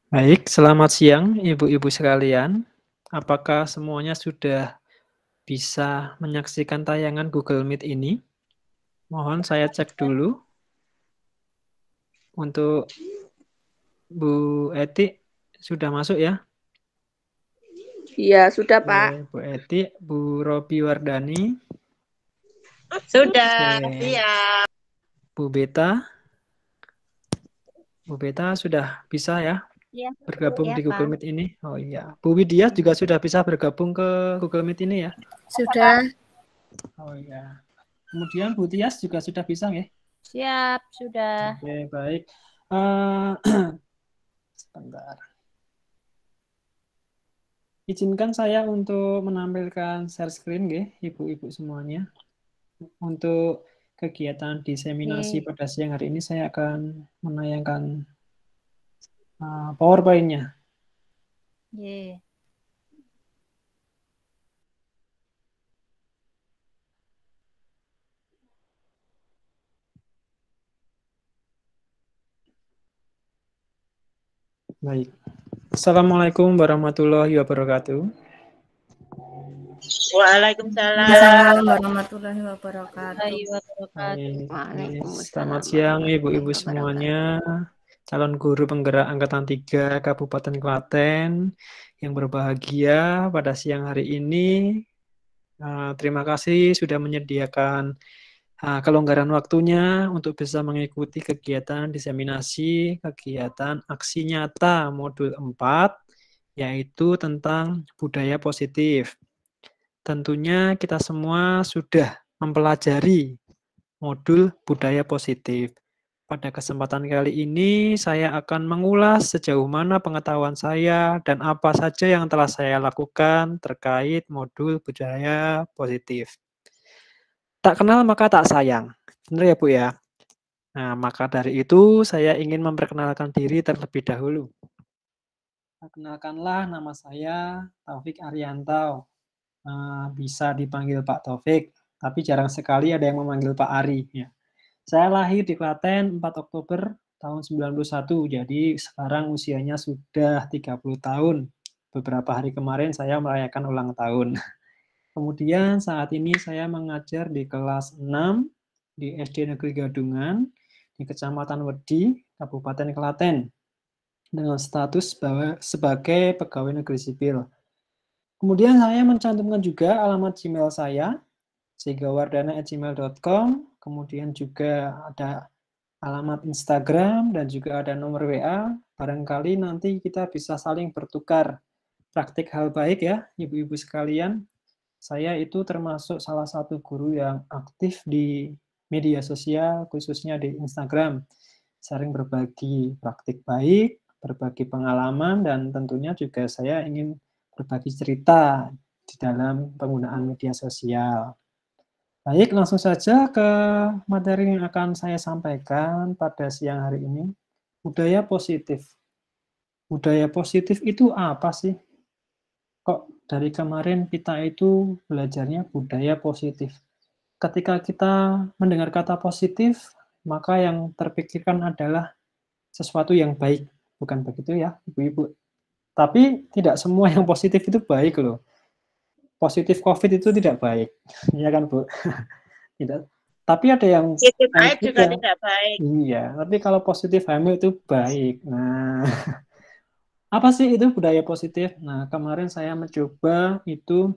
Baik, selamat siang Ibu-ibu sekalian. Apakah semuanya sudah bisa menyaksikan tayangan Google Meet ini? Mohon saya cek dulu untuk Bu Eti sudah masuk ya? Iya, sudah Pak. Oke, Bu Eti, Bu Robi Wardani, Sudah, oke, siap. Bu Beta sudah bisa ya Iya, bergabung iya di Pak. Google Meet ini? Oh iya, Bu Widya juga sudah bisa bergabung ke Google Meet ini ya? Sudah. Oh iya. Kemudian Bu Tias juga sudah bisa ya? Siap, sudah. Oke, baik. Eh, sebentar. Izinkan saya untuk menampilkan share screen, nggih, Ibu-ibu semuanya. Untuk kegiatan diseminasi Oke. pada siang hari ini saya akan menayangkan PowerPoint-nya. Ye. Baik. Assalamualaikum warahmatullahi wabarakatuh. Waalaikumsalam. Assalamualaikum warahmatullahi wabarakatuh. Baik. Selamat siang Ibu-ibu semuanya. Calon guru penggerak Angkatan 3 Kabupaten Klaten yang berbahagia pada siang hari ini. Terima kasih sudah menyediakan kelonggaran waktunya untuk bisa mengikuti kegiatan diseminasi, kegiatan aksi nyata modul 4, yaitu tentang budaya positif. Tentunya kita semua sudah mempelajari modul budaya positif. Pada kesempatan kali ini, saya akan mengulas sejauh mana pengetahuan saya dan apa saja yang telah saya lakukan terkait modul budaya positif. Tak kenal maka tak sayang. Benar ya Bu ya? Nah, maka dari itu saya ingin memperkenalkan diri terlebih dahulu. Perkenalkanlah, nama saya Taufik Arianto. Bisa dipanggil Pak Taufik, tapi jarang sekali ada yang memanggil Pak Ari. Ya. Saya lahir di Klaten 4 Oktober tahun 91, jadi sekarang usianya sudah 30 tahun. Beberapa hari kemarin saya merayakan ulang tahun. Kemudian saat ini saya mengajar di kelas 6 di SD Negeri Gadungan di Kecamatan Wedi, Kabupaten Klaten dengan status sebagai pegawai negeri sipil. Kemudian saya mencantumkan juga alamat Gmail saya, segawardana@gmail.com, kemudian juga ada alamat Instagram dan juga ada nomor WA. Barangkali nanti kita bisa saling bertukar praktik hal baik ya, ibu-ibu sekalian. Saya itu termasuk salah satu guru yang aktif di media sosial, khususnya di Instagram. Sering berbagi praktik baik, berbagi pengalaman, dan tentunya juga saya ingin berbagi cerita di dalam penggunaan media sosial. Baik, langsung saja ke materi yang akan saya sampaikan pada siang hari ini. Budaya positif. Budaya positif itu apa sih? Kok dari kemarin kita itu belajarnya budaya positif? Ketika kita mendengar kata positif, maka yang terpikirkan adalah sesuatu yang baik. Bukan begitu ya, Ibu-ibu? Tapi tidak semua yang positif itu baik loh. Positif COVID itu tidak baik. Ya kan, Bu? Tidak. Tapi ada yang Positif baik aja juga juga. tidak baik. Iya, tapi kalau positif hamil itu baik. Nah, apa sih itu budaya positif? Nah, kemarin saya mencoba itu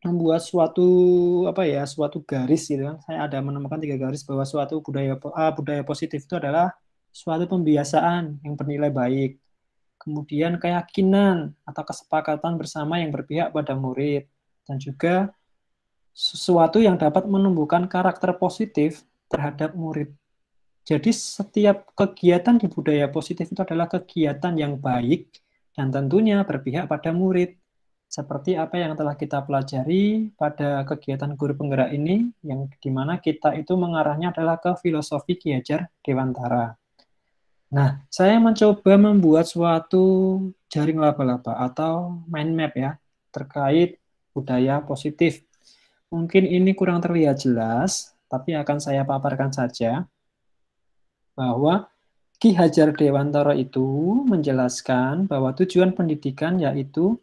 membuat suatu garis gitu kan. Saya ada menemukan 3 garis bahwa suatu budaya positif itu adalah suatu pembiasaan yang bernilai baik. Kemudian keyakinan atau kesepakatan bersama yang berpihak pada murid dan juga sesuatu yang dapat menumbuhkan karakter positif terhadap murid. Jadi setiap kegiatan di budaya positif itu adalah kegiatan yang baik dan tentunya berpihak pada murid. Seperti apa yang telah kita pelajari pada kegiatan guru penggerak ini, yang dimana kita itu mengarahnya adalah ke filosofi Ki Hajar Dewantara. Nah, saya mencoba membuat suatu jaring laba-laba atau mind map ya, terkait budaya positif. Mungkin ini kurang terlihat jelas, tapi akan saya paparkan saja bahwa Ki Hajar Dewantara itu menjelaskan bahwa tujuan pendidikan yaitu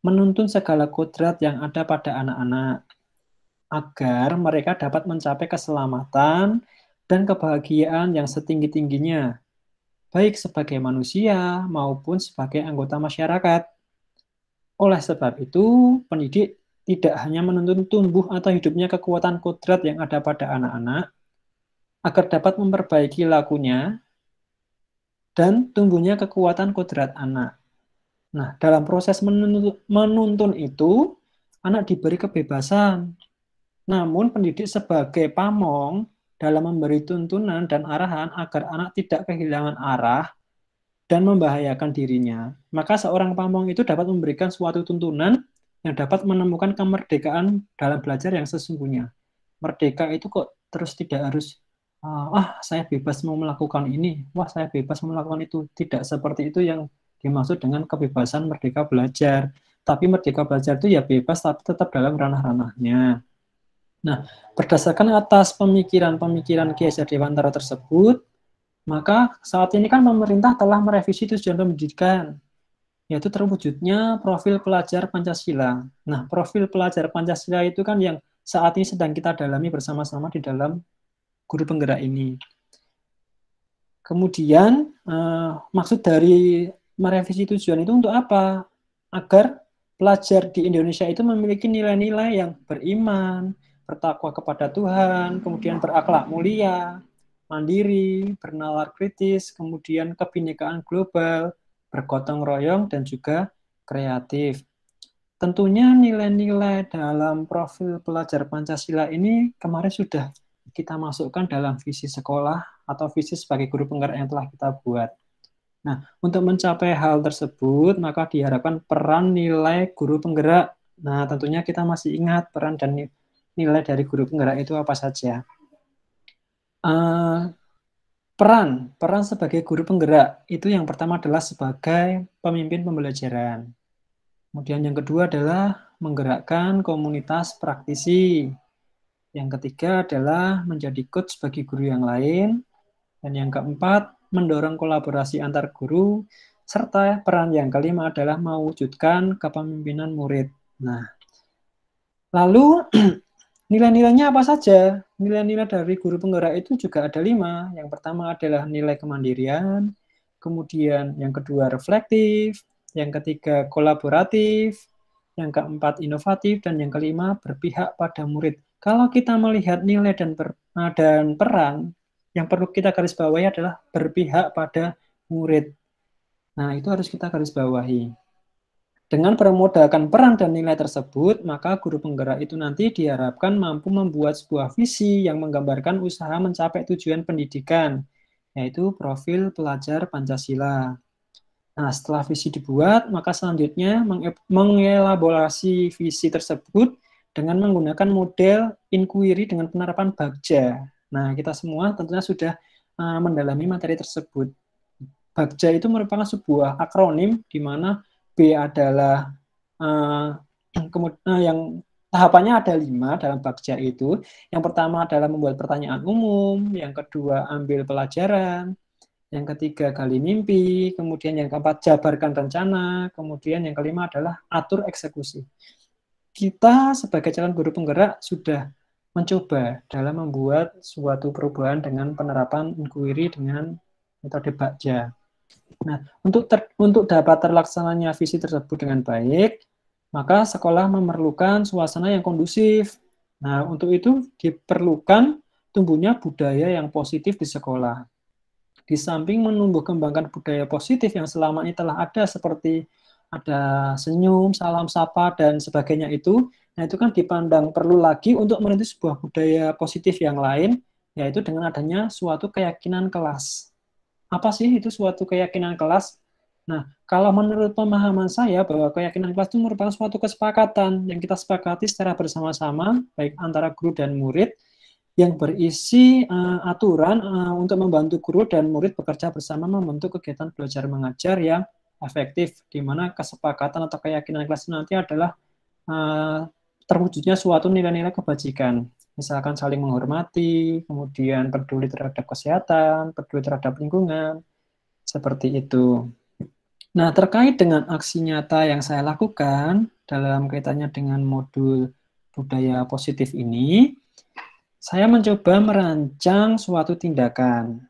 menuntun segala kodrat yang ada pada anak-anak agar mereka dapat mencapai keselamatan dan kebahagiaan yang setinggi-tingginya, baik sebagai manusia maupun sebagai anggota masyarakat. Oleh sebab itu, pendidik tidak hanya menuntun tumbuh atau hidupnya kekuatan kodrat yang ada pada anak-anak, agar dapat memperbaiki lakunya dan tumbuhnya kekuatan kodrat anak. Nah, dalam proses menuntun itu, anak diberi kebebasan. Namun, pendidik sebagai pamong dalam memberi tuntunan dan arahan agar anak tidak kehilangan arah dan membahayakan dirinya. Maka seorang pamong itu dapat memberikan suatu tuntunan yang dapat menemukan kemerdekaan dalam belajar yang sesungguhnya. Merdeka itu kok terus tidak harus, saya bebas mau melakukan ini, wah saya bebas mau melakukan itu. Tidak seperti itu yang dimaksud dengan kebebasan merdeka belajar. Tapi merdeka belajar itu ya bebas, tapi tetap dalam ranah-ranahnya. Nah, berdasarkan atas pemikiran-pemikiran Ki Hajar Dewantara tersebut, maka saat ini kan pemerintah telah merevisi tujuan pendidikan, yaitu terwujudnya profil pelajar Pancasila. Nah, profil pelajar Pancasila itu kan yang saat ini sedang kita dalami bersama-sama di dalam guru penggerak ini. Kemudian, maksud dari merevisi tujuan itu untuk apa? Agar pelajar di Indonesia itu memiliki nilai-nilai yang beriman, bertakwa kepada Tuhan, kemudian berakhlak mulia, mandiri, bernalar kritis, kemudian kebinekaan global, bergotong royong, dan juga kreatif. Tentunya nilai-nilai dalam profil pelajar Pancasila ini kemarin sudah kita masukkan dalam visi sekolah atau visi sebagai guru penggerak yang telah kita buat. Nah, untuk mencapai hal tersebut, maka diharapkan peran nilai guru penggerak. Nah, tentunya kita masih ingat peran dan nilai dari guru penggerak itu apa saja. Peran sebagai guru penggerak itu yang pertama adalah sebagai pemimpin pembelajaran. Kemudian yang kedua adalah menggerakkan komunitas praktisi. Yang ketiga adalah menjadi coach bagi guru yang lain. Dan yang keempat, mendorong kolaborasi antar guru. Serta peran yang kelima adalah mewujudkan kepemimpinan murid. Nah, lalu nilai-nilainya apa saja? Nilai-nilai dari guru penggerak itu juga ada 5. Yang pertama adalah nilai kemandirian. Kemudian yang kedua reflektif. Yang ketiga kolaboratif. Yang keempat inovatif. Dan yang kelima berpihak pada murid. Kalau kita melihat nilai dan peran, yang perlu kita garis bawahi adalah berpihak pada murid. Nah, itu harus kita garis bawahi. Dengan bermodalkan peran dan nilai tersebut, maka guru penggerak itu nanti diharapkan mampu membuat sebuah visi yang menggambarkan usaha mencapai tujuan pendidikan, yaitu profil pelajar Pancasila. Nah, setelah visi dibuat, maka selanjutnya mengelaborasi visi tersebut dengan menggunakan model inquiry dengan penerapan Bagja. Nah, kita semua tentunya sudah mendalami materi tersebut. Bagja itu merupakan sebuah akronim di mana B adalah yang tahapannya ada 5 dalam Bagja itu. Yang pertama adalah membuat pertanyaan umum, yang kedua ambil pelajaran, yang ketiga gali mimpi, kemudian yang keempat jabarkan rencana, kemudian yang kelima adalah atur eksekusi. Kita sebagai calon guru penggerak sudah mencoba dalam membuat suatu perubahan dengan penerapan inquiry dengan metode Bagja. Nah, untuk dapat terlaksananya visi tersebut dengan baik, maka sekolah memerlukan suasana yang kondusif. Nah, untuk itu diperlukan tumbuhnya budaya yang positif di sekolah. Di samping menumbuh kembangkan budaya positif yang selama ini telah ada seperti ada senyum, salam sapa, dan sebagainya itu, nah itu kan dipandang perlu lagi untuk merintis sebuah budaya positif yang lain, yaitu dengan adanya suatu keyakinan kelas. Apa sih itu suatu keyakinan kelas? Nah, kalau menurut pemahaman saya bahwa keyakinan kelas itu merupakan suatu kesepakatan yang kita sepakati secara bersama-sama, baik antara guru dan murid, yang berisi aturan untuk membantu guru dan murid bekerja bersama membentuk kegiatan belajar mengajar yang efektif, di mana kesepakatan atau keyakinan kelas nanti adalah terwujudnya suatu nilai-nilai kebajikan. Misalkan saling menghormati, kemudian peduli terhadap kesehatan, peduli terhadap lingkungan, Seperti itu. Nah, terkait dengan aksi nyata yang saya lakukan dalam kaitannya dengan modul budaya positif ini, saya mencoba merancang suatu tindakan.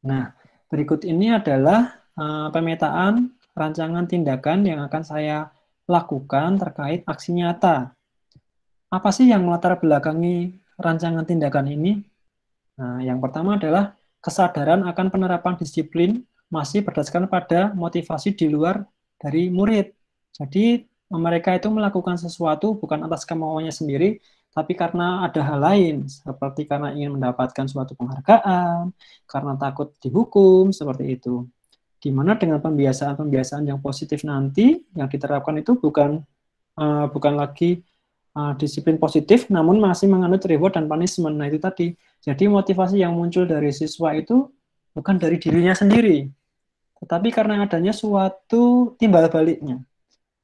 Nah, berikut ini adalah pemetaan rancangan tindakan yang akan saya lakukan terkait aksi nyata. Apa sih yang melatar belakangi rancangan tindakan ini? Nah, yang pertama adalah kesadaran akan penerapan disiplin masih berdasarkan pada motivasi di luar dari murid. Jadi, mereka itu melakukan sesuatu bukan atas kemauannya sendiri, tapi karena ada hal lain, seperti karena ingin mendapatkan suatu penghargaan, karena takut dihukum, seperti itu. Di mana dengan pembiasaan-pembiasaan yang positif nanti, yang diterapkan itu bukan lagi disiplin positif, namun masih menganut reward dan punishment. Nah, itu tadi. Jadi motivasi yang muncul dari siswa itu bukan dari dirinya sendiri, tetapi karena adanya suatu timbal baliknya.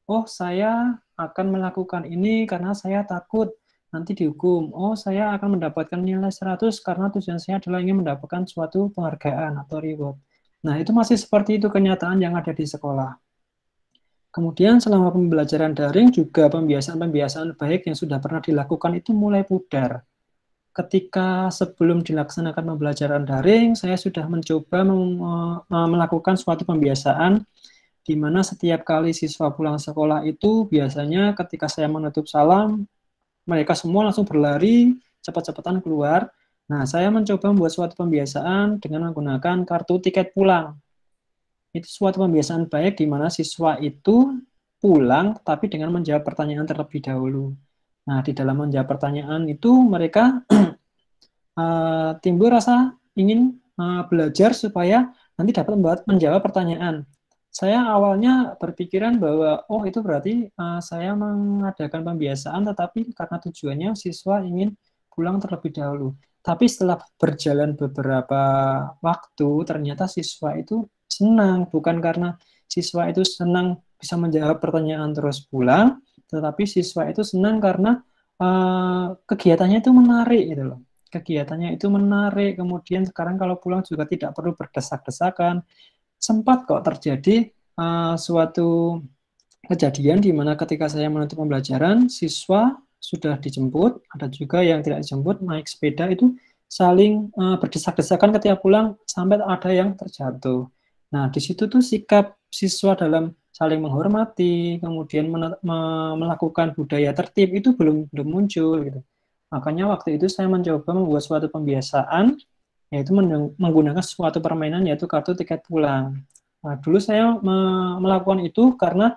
Oh, saya akan melakukan ini karena saya takut nanti dihukum. Oh, saya akan mendapatkan nilai 100 karena tujuan saya adalah ingin mendapatkan suatu penghargaan atau reward. Nah, itu masih seperti itu kenyataan yang ada di sekolah. Kemudian selama pembelajaran daring juga pembiasaan-pembiasaan baik yang sudah pernah dilakukan itu mulai pudar. Ketika sebelum dilaksanakan pembelajaran daring, saya sudah mencoba melakukan suatu pembiasaan di mana setiap kali siswa pulang sekolah itu biasanya ketika saya menutup salam, mereka semua langsung berlari, cepat-cepatan keluar. Nah, saya mencoba membuat suatu pembiasaan dengan menggunakan kartu tiket pulang. Itu suatu pembiasaan baik di mana siswa itu pulang tapi dengan menjawab pertanyaan terlebih dahulu. Nah, di dalam menjawab pertanyaan itu mereka timbul rasa ingin belajar supaya nanti dapat menjawab pertanyaan. Saya awalnya berpikiran bahwa, oh itu berarti saya mengadakan pembiasaan, tetapi karena tujuannya siswa ingin pulang terlebih dahulu. Tapi setelah berjalan beberapa waktu, ternyata siswa itu senang, bukan karena siswa itu senang bisa menjawab pertanyaan terus pulang, tetapi siswa itu senang karena kegiatannya itu menarik gitu loh. Kegiatannya itu menarik, kemudian sekarang kalau pulang juga tidak perlu berdesak-desakan. Sempat kok terjadi suatu kejadian di mana ketika saya menutup pembelajaran, siswa sudah dijemput, ada juga yang tidak dijemput, naik sepeda itu saling berdesak-desakan ketika pulang sampai ada yang terjatuh. Nah, di situ tuh sikap siswa dalam saling menghormati, kemudian melakukan budaya tertib itu belum muncul gitu. Makanya waktu itu saya mencoba membuat suatu pembiasaan, yaitu menggunakan suatu permainan yaitu kartu tiket pulang. Nah, dulu saya melakukan itu karena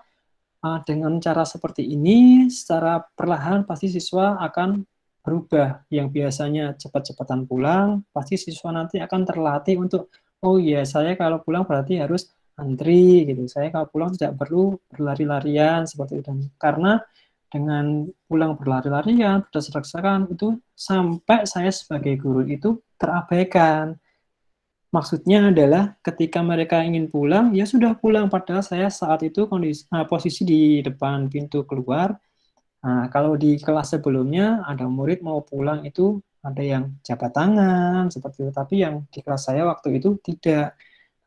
dengan cara seperti ini, secara perlahan pasti siswa akan berubah. Yang biasanya cepat-cepatan pulang, pasti siswa nanti akan terlatih untuk, oh iya, saya kalau pulang berarti harus antri, gitu. Saya kalau pulang tidak perlu berlari-larian, seperti itu. Karena dengan pulang berlari-larian, berdesak-desakan, itu sampai saya sebagai guru itu terabaikan. Maksudnya adalah ketika mereka ingin pulang, ya sudah pulang. Padahal saya saat itu posisi di depan pintu keluar. Nah, kalau di kelas sebelumnya ada murid mau pulang itu ada yang jabat tangan seperti itu. Tapi yang di kelas saya waktu itu tidak.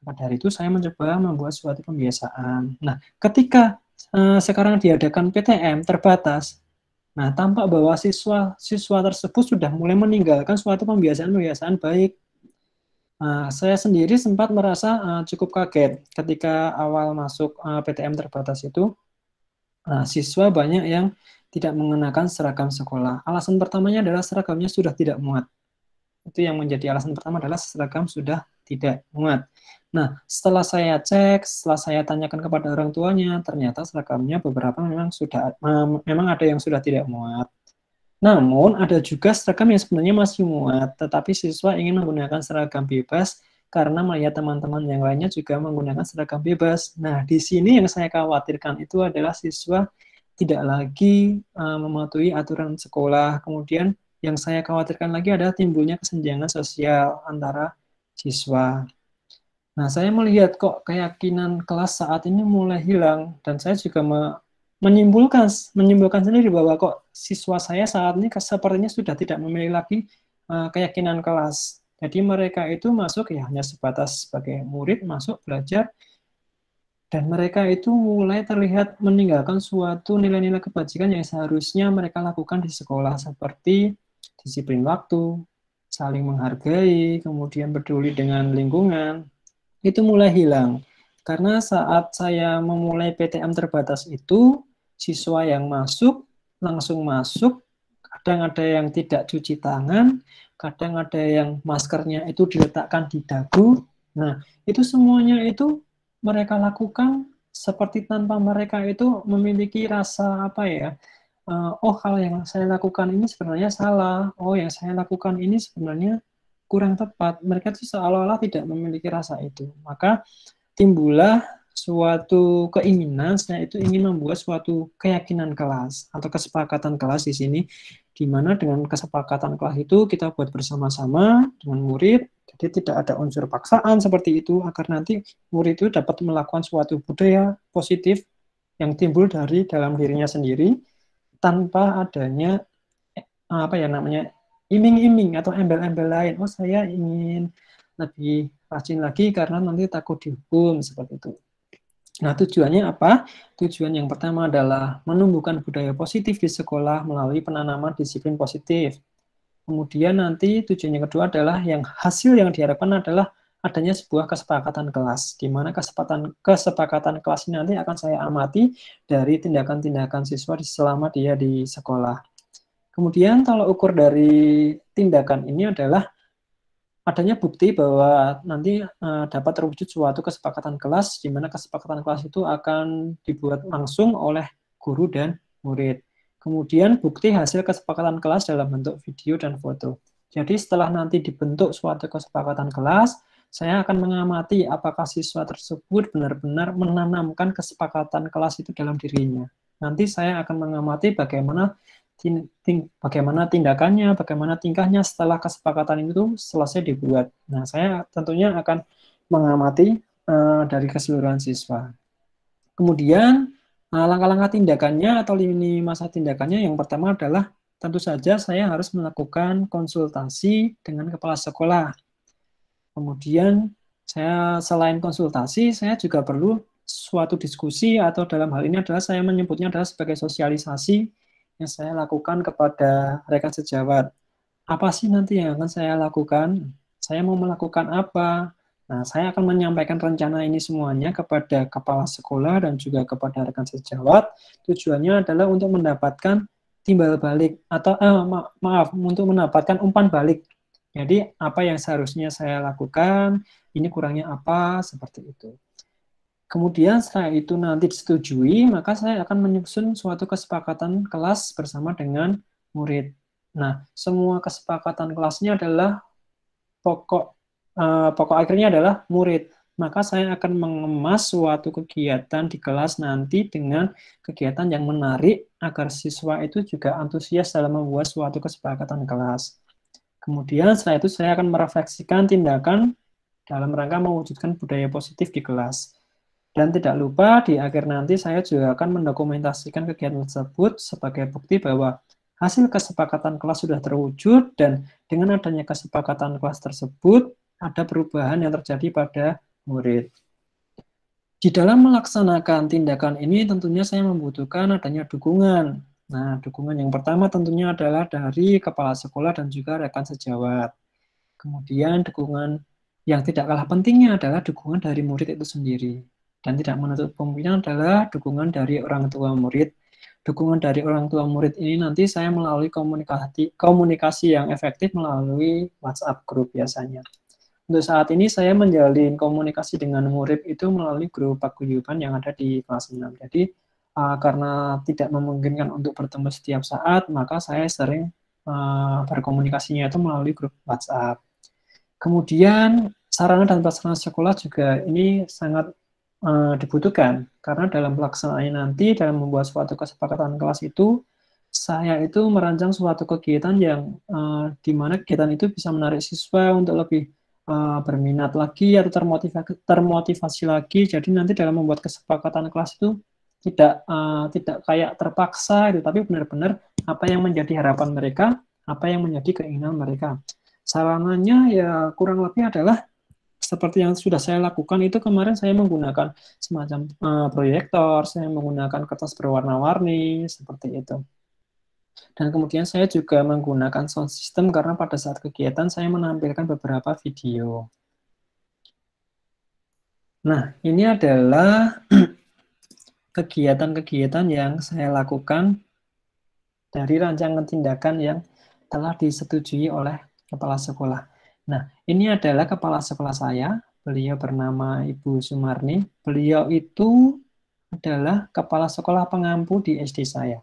Maka dari itu saya mencoba membuat suatu pembiasaan. Nah, ketika sekarang diadakan PTM terbatas, nah tampak bahwa siswa tersebut sudah mulai meninggalkan suatu pembiasaan-pembiasaan baik. Saya sendiri sempat merasa cukup kaget ketika awal masuk PTM terbatas itu, siswa banyak yang tidak mengenakan seragam sekolah. Alasan pertamanya adalah seragamnya sudah tidak muat. Itu yang menjadi alasan pertama adalah seragam sudah tidak muat. Nah, setelah saya cek, setelah saya tanyakan kepada orang tuanya, ternyata seragamnya beberapa memang ada yang sudah tidak muat. Namun, ada juga seragam yang sebenarnya masih muat, tetapi siswa ingin menggunakan seragam bebas karena melihat teman-teman yang lainnya juga menggunakan seragam bebas. Nah, di sini yang saya khawatirkan itu adalah siswa tidak lagi mematuhi aturan sekolah. Kemudian, yang saya khawatirkan lagi adalah timbulnya kesenjangan sosial antara siswa. Nah, saya melihat kok keyakinan kelas saat ini mulai hilang, dan saya juga menyimpulkan sendiri bahwa kok siswa saya saat ini sepertinya sudah tidak memiliki lagi keyakinan kelas. Jadi mereka itu masuk ya hanya sebatas sebagai murid, masuk belajar, dan mereka itu mulai terlihat meninggalkan suatu nilai-nilai kebajikan yang seharusnya mereka lakukan di sekolah, seperti disiplin waktu, saling menghargai, kemudian peduli dengan lingkungan, itu mulai hilang. Karena saat saya memulai PTM terbatas itu, siswa yang masuk, langsung masuk, kadang ada yang tidak cuci tangan, kadang ada yang maskernya itu diletakkan di dagu. Nah, itu semuanya itu mereka lakukan seperti tanpa mereka itu memiliki rasa apa ya, oh hal yang saya lakukan ini sebenarnya salah, oh yang saya lakukan ini sebenarnya kurang tepat. Mereka itu seolah-olah tidak memiliki rasa itu. Maka timbullah suatu keinginan, saya itu ingin membuat suatu keyakinan kelas atau kesepakatan kelas di sini, di mana dengan kesepakatan kelas itu kita buat bersama-sama dengan murid, jadi tidak ada unsur paksaan seperti itu, agar nanti murid itu dapat melakukan suatu budaya positif yang timbul dari dalam dirinya sendiri, tanpa adanya apa ya namanya iming-iming atau embel-embel lain. Oh saya ingin lebih rajin lagi karena nanti takut dihukum seperti itu. Nah tujuannya apa? Tujuan yang pertama adalah menumbuhkan budaya positif di sekolah melalui penanaman disiplin positif. Kemudian nanti tujuan yang kedua adalah yang hasil yang diharapkan adalah adanya sebuah kesepakatan kelas, di mana kesepakatan kelas ini nanti akan saya amati dari tindakan-tindakan siswa selama dia di sekolah. Kemudian tolak ukur dari tindakan ini adalah adanya bukti bahwa nanti dapat terwujud suatu kesepakatan kelas, di mana kesepakatan kelas itu akan dibuat langsung oleh guru dan murid. Kemudian bukti hasil kesepakatan kelas dalam bentuk video dan foto. Jadi setelah nanti dibentuk suatu kesepakatan kelas, saya akan mengamati apakah siswa tersebut benar-benar menanamkan kesepakatan kelas itu dalam dirinya. Nanti saya akan mengamati bagaimana tindakannya, bagaimana tingkahnya setelah kesepakatan itu selesai dibuat. Nah, saya tentunya akan mengamati dari keseluruhan siswa. Kemudian, langkah-langkah tindakannya atau lini masa tindakannya yang pertama adalah tentu saja saya harus melakukan konsultasi dengan kepala sekolah. Kemudian, saya selain konsultasi, saya juga perlu suatu diskusi atau dalam hal ini adalah saya menyebutnya adalah sebagai sosialisasi yang saya lakukan kepada rekan sejawat. Apa sih nanti yang akan saya lakukan? Saya mau melakukan apa? Nah, saya akan menyampaikan rencana ini semuanya kepada kepala sekolah dan juga kepada rekan sejawat. Tujuannya adalah untuk mendapatkan timbal balik atau maaf, untuk mendapatkan umpan balik. Jadi, apa yang seharusnya saya lakukan, ini kurangnya apa, seperti itu. Kemudian setelah itu nanti disetujui, maka saya akan menyusun suatu kesepakatan kelas bersama dengan murid. Nah, semua kesepakatan kelasnya adalah pokok akhirnya adalah murid. Maka saya akan mengemas suatu kegiatan di kelas nanti dengan kegiatan yang menarik agar siswa itu juga antusias dalam membuat suatu kesepakatan kelas. Kemudian setelah itu saya akan merefleksikan tindakan dalam rangka mewujudkan budaya positif di kelas. Dan tidak lupa, di akhir nanti saya juga akan mendokumentasikan kegiatan tersebut sebagai bukti bahwa hasil kesepakatan kelas sudah terwujud dan dengan adanya kesepakatan kelas tersebut, ada perubahan yang terjadi pada murid. Di dalam melaksanakan tindakan ini tentunya saya membutuhkan adanya dukungan. Nah, dukungan yang pertama tentunya adalah dari kepala sekolah dan juga rekan sejawat. Kemudian dukungan yang tidak kalah pentingnya adalah dukungan dari murid itu sendiri. Dan tidak menutup kemungkinan adalah dukungan dari orang tua murid. Dukungan dari orang tua murid ini nanti saya melalui komunikasi yang efektif melalui WhatsApp group biasanya. Untuk saat ini saya menjalin komunikasi dengan murid itu melalui grup paguyuban yang ada di kelas 6. Jadi karena tidak memungkinkan untuk bertemu setiap saat, maka saya sering berkomunikasinya itu melalui grup WhatsApp. Kemudian sarana dan prasarana sekolah juga ini sangat dibutuhkan, karena dalam pelaksanaannya nanti dalam membuat suatu kesepakatan kelas itu, saya itu merancang suatu kegiatan yang di mana kegiatan itu bisa menarik siswa untuk lebih berminat lagi atau termotivasi lagi. Jadi nanti dalam membuat kesepakatan kelas itu tidak kayak terpaksa itu, tapi benar-benar apa yang menjadi harapan mereka, apa yang menjadi keinginan mereka. Sarananya ya kurang lebih adalah seperti yang sudah saya lakukan itu kemarin saya menggunakan semacam proyektor, saya menggunakan kertas berwarna-warni, seperti itu. Dan kemudian saya juga menggunakan sound system karena pada saat kegiatan saya menampilkan beberapa video. Nah, ini adalah kegiatan-kegiatan yang saya lakukan dari rancangan tindakan yang telah disetujui oleh kepala sekolah. Nah, ini adalah kepala sekolah saya. Beliau bernama Ibu Sumarni. Beliau itu adalah kepala sekolah pengampu di SD saya.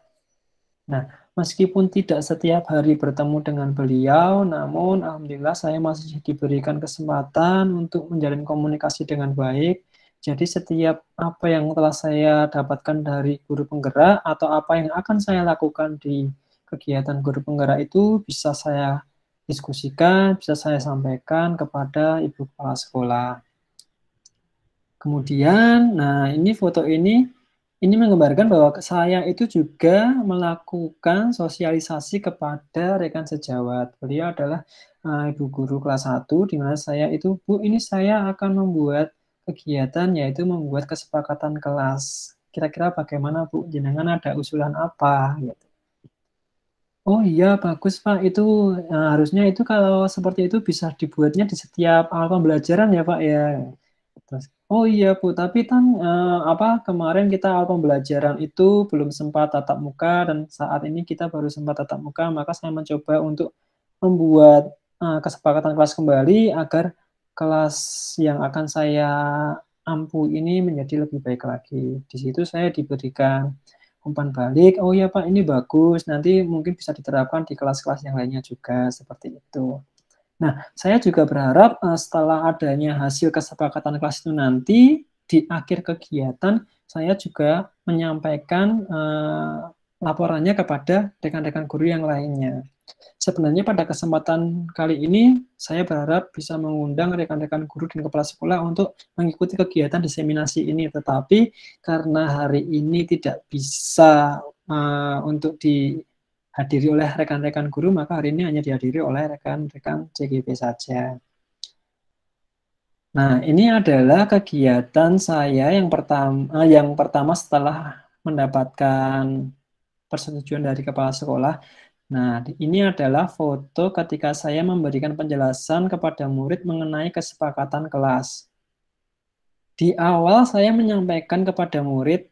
Nah, meskipun tidak setiap hari bertemu dengan beliau, namun alhamdulillah saya masih diberikan kesempatan untuk menjalin komunikasi dengan baik. Jadi setiap apa yang telah saya dapatkan dari guru penggerak atau apa yang akan saya lakukan di kegiatan guru penggerak itu bisa saya diskusikan, bisa saya sampaikan kepada Ibu Kepala Sekolah. Kemudian, nah ini foto ini menggambarkan bahwa saya itu juga melakukan sosialisasi kepada rekan sejawat. Beliau adalah ibu guru kelas 1, di mana saya itu, Bu, ini saya akan membuat kegiatan, yaitu membuat kesepakatan kelas. Kira-kira bagaimana, Bu? Jenengan ada usulan apa? Gitu. Oh iya, bagus Pak. Itu harusnya itu kalau seperti itu bisa dibuatnya di setiap awal pembelajaran ya Pak ya. Terus, oh iya Bu, tapi kan kemarin kita awal pembelajaran itu belum sempat tatap muka dan saat ini kita baru sempat tatap muka, maka saya mencoba untuk membuat kesepakatan kelas kembali agar kelas yang akan saya ampu ini menjadi lebih baik lagi. Di situ saya diberikan umpan balik, oh ya Pak ini bagus, nanti mungkin bisa diterapkan di kelas-kelas yang lainnya juga, seperti itu. Nah, saya juga berharap setelah adanya hasil kesepakatan kelas itu nanti, di akhir kegiatan, saya juga menyampaikan laporannya kepada rekan-rekan guru yang lainnya. Sebenarnya pada kesempatan kali ini, saya berharap bisa mengundang rekan-rekan guru dan kepala sekolah untuk mengikuti kegiatan diseminasi ini. Tetapi karena hari ini tidak bisa untuk dihadiri oleh rekan-rekan guru, maka hari ini hanya dihadiri oleh rekan-rekan CGP saja. Nah, ini adalah kegiatan saya yang pertama setelah mendapatkan persetujuan dari kepala sekolah. Nah, ini adalah foto ketika saya memberikan penjelasan kepada murid mengenai kesepakatan kelas. Di awal saya menyampaikan kepada murid,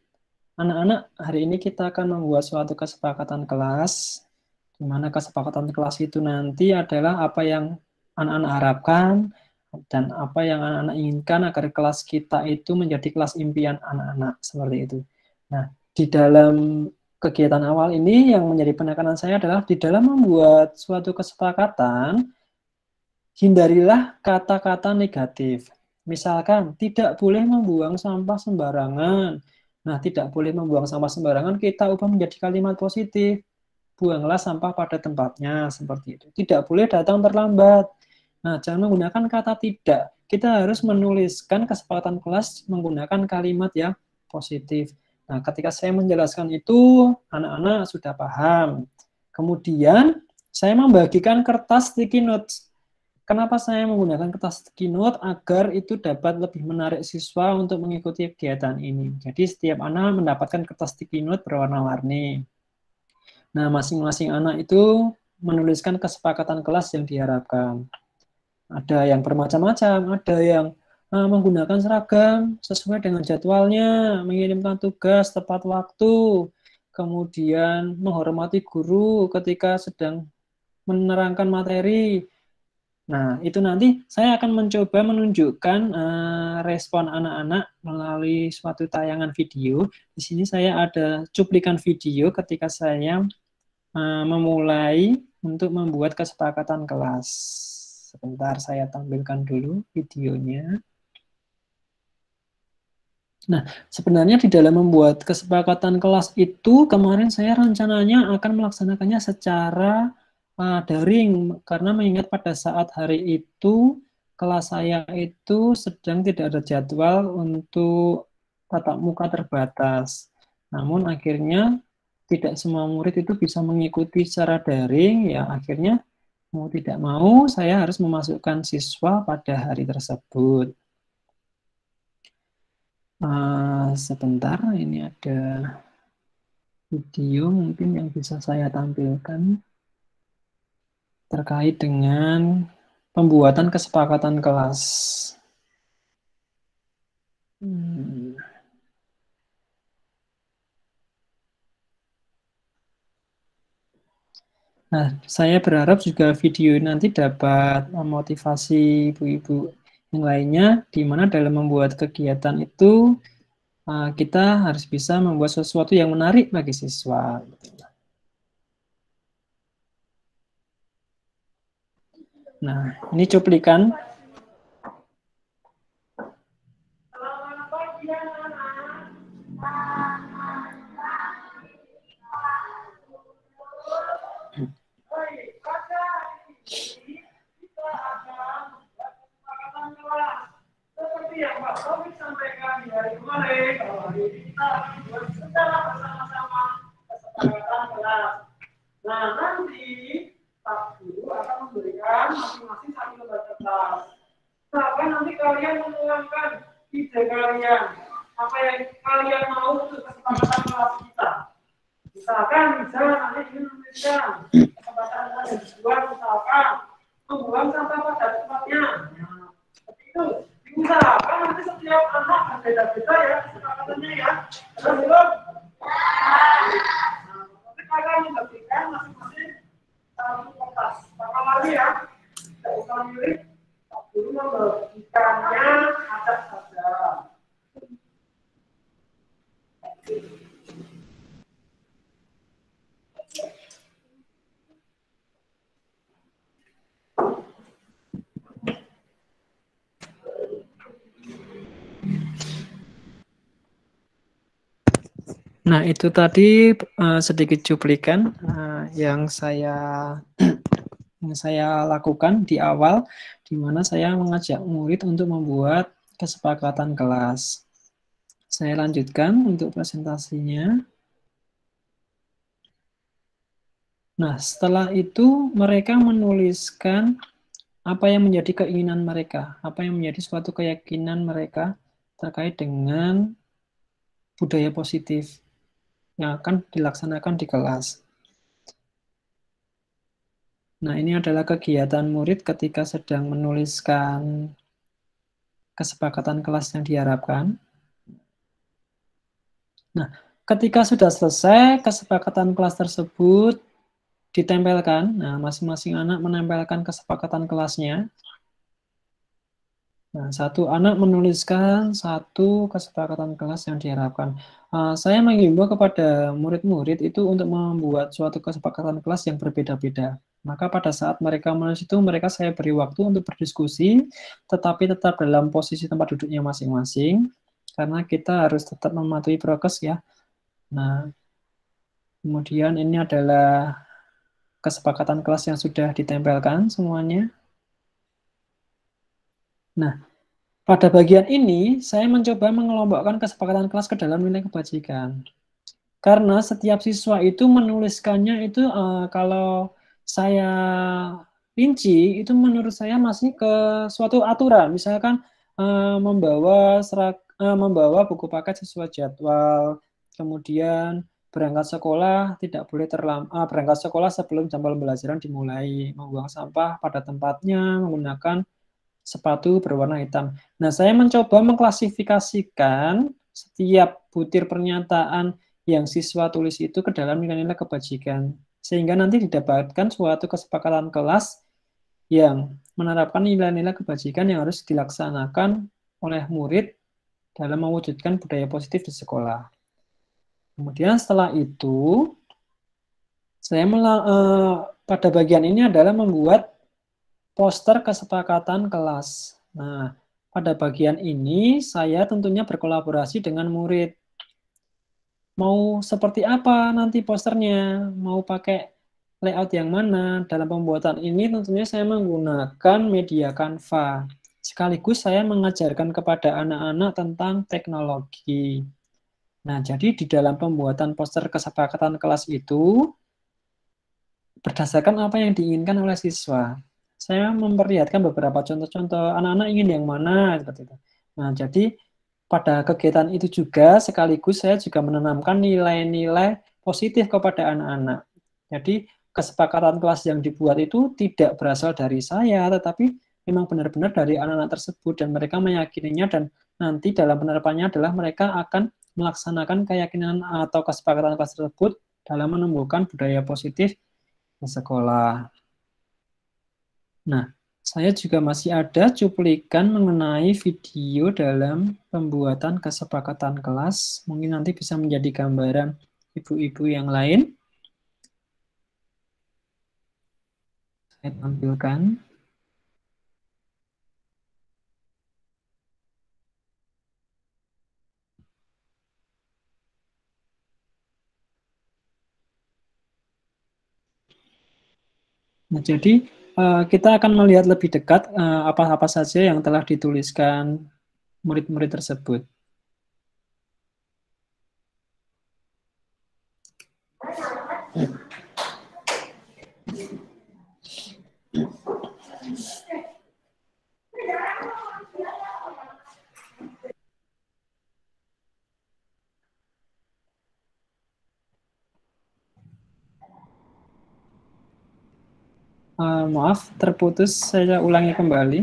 anak-anak, hari ini kita akan membuat suatu kesepakatan kelas, di mana kesepakatan kelas itu nanti adalah apa yang anak-anak harapkan, dan apa yang anak-anak inginkan agar kelas kita itu menjadi kelas impian anak-anak, seperti itu. Nah, di dalam kegiatan awal ini yang menjadi penekanan saya adalah di dalam membuat suatu kesepakatan, hindarilah kata-kata negatif. Misalkan, tidak boleh membuang sampah sembarangan. Nah, tidak boleh membuang sampah sembarangan, kita ubah menjadi kalimat positif. Buanglah sampah pada tempatnya, seperti itu. Tidak boleh datang terlambat. Nah, jangan menggunakan kata tidak. Kita harus menuliskan kesepakatan kelas menggunakan kalimat yang positif. Nah, ketika saya menjelaskan itu, anak-anak sudah paham. Kemudian, saya membagikan kertas sticky notes. Kenapa saya menggunakan kertas sticky note? Agar itu dapat lebih menarik siswa untuk mengikuti kegiatan ini. Jadi, setiap anak mendapatkan kertas sticky note berwarna-warni. Nah, masing-masing anak itu menuliskan kesepakatan kelas yang diharapkan. Ada yang bermacam-macam, ada yang menggunakan seragam sesuai dengan jadwalnya, mengirimkan tugas tepat waktu, kemudian menghormati guru ketika sedang menerangkan materi. Nah, itu nanti saya akan mencoba menunjukkan respon anak-anak melalui suatu tayangan video. Di sini saya ada cuplikan video ketika saya memulai untuk membuat kesepakatan kelas. Sebentar, saya tampilkan dulu videonya. Nah, sebenarnya di dalam membuat kesepakatan kelas itu, kemarin saya rencananya akan melaksanakannya secara daring, karena mengingat pada saat hari itu, kelas saya itu sedang tidak ada jadwal untuk tatap muka terbatas. Namun akhirnya tidak semua murid itu bisa mengikuti secara daring, ya akhirnya Mau tidak mau, saya harus memasukkan siswa pada hari tersebut. Sebentar, ini ada video mungkin yang bisa saya tampilkan terkait dengan pembuatan kesepakatan kelas. Nah, saya berharap juga video nanti dapat memotivasi ibu-ibu yang lainnya, di mana dalam membuat kegiatan itu kita harus bisa membuat sesuatu yang menarik bagi siswa. Nah, ini cuplikan. Seperti yang Pak Taufik sampaikan di hari kemarin, bahwa hari ini kita buat secara bersama-sama kesepakatan kelas. Nah, nanti Pak Guru akan memberikan masing-masing satu lembar kertas. Nah, nanti kalian menuangkan ide kalian, apa yang kalian mau untuk kesepakatan kelas kita. Misalkan, nanti ingin memberikan kesempatan kelas yang dibuat, misalkan membuang sampah pada tempatnya. Nah, seperti itu. Diusahakan nanti setiap anak berbeda-beda ya kesepakatannya ya. Terus belum? Nah, nanti kalian memberikan masing-masing satu kertas. Sama lagi ya. Tidak usah milih. Tak dulu membagikannya acak saja. Nah, itu tadi sedikit cuplikan yang saya lakukan di awal, di mana saya mengajak murid untuk membuat kesepakatan kelas. Saya lanjutkan untuk presentasinya. Nah, setelah itu mereka menuliskan apa yang menjadi keinginan mereka, apa yang menjadi suatu keyakinan mereka terkait dengan budaya positif yang akan dilaksanakan di kelas. Nah, ini adalah kegiatan murid ketika sedang menuliskan kesepakatan kelas yang diharapkan. Nah, ketika sudah selesai, kesepakatan kelas tersebut ditempelkan. Nah, masing-masing anak menempelkan kesepakatan kelasnya. Nah, satu anak menuliskan satu kesepakatan kelas yang diharapkan. Saya mengimbau kepada murid-murid itu untuk membuat suatu kesepakatan kelas yang berbeda-beda. Maka pada saat mereka menulis itu, saya beri waktu untuk berdiskusi, tetapi tetap dalam posisi tempat duduknya masing-masing, karena kita harus tetap mematuhi prokes ya. Nah, kemudian ini adalah kesepakatan kelas yang sudah ditempelkan semuanya. Nah, pada bagian ini, saya mencoba mengelompokkan kesepakatan kelas ke dalam nilai kebajikan. Karena setiap siswa itu menuliskannya itu kalau saya rinci, itu menurut saya masih ke suatu aturan. Misalkan membawa buku paket sesuai jadwal, kemudian berangkat sekolah tidak boleh berangkat sekolah sebelum jam pembelajaran dimulai, membuang sampah pada tempatnya, menggunakan sepatu berwarna hitam. Nah, saya mencoba mengklasifikasikan setiap butir pernyataan yang siswa tulis itu ke dalam nilai-nilai kebajikan. Sehingga nanti didapatkan suatu kesepakatan kelas yang menerapkan nilai-nilai kebajikan yang harus dilaksanakan oleh murid dalam mewujudkan budaya positif di sekolah. Kemudian setelah itu, saya pada bagian ini adalah membuat poster kesepakatan kelas. Nah, pada bagian ini saya tentunya berkolaborasi dengan murid. Mau seperti apa nanti posternya? Mau pakai layout yang mana? Dalam pembuatan ini tentunya saya menggunakan media Canva. Sekaligus saya mengajarkan kepada anak-anak tentang teknologi. Nah, jadi di dalam pembuatan poster kesepakatan kelas itu, berdasarkan apa yang diinginkan oleh siswa. Saya memperlihatkan beberapa contoh-contoh anak-anak ingin yang mana seperti itu. Nah, jadi pada kegiatan itu juga sekaligus saya juga menanamkan nilai-nilai positif kepada anak-anak. Jadi kesepakatan kelas yang dibuat itu tidak berasal dari saya, tetapi memang benar-benar dari anak-anak tersebut dan mereka meyakininya dan nanti dalam penerapannya adalah mereka akan melaksanakan keyakinan atau kesepakatan kelas tersebut dalam menumbuhkan budaya positif di sekolah. Nah, saya juga masih ada cuplikan mengenai video dalam pembuatan kesepakatan kelas. Mungkin nanti bisa menjadi gambaran ibu-ibu yang lain. Saya tampilkan. Nah, jadi kita akan melihat lebih dekat apa-apa saja yang telah dituliskan murid-murid tersebut. Maaf, terputus. Saya ulangi kembali.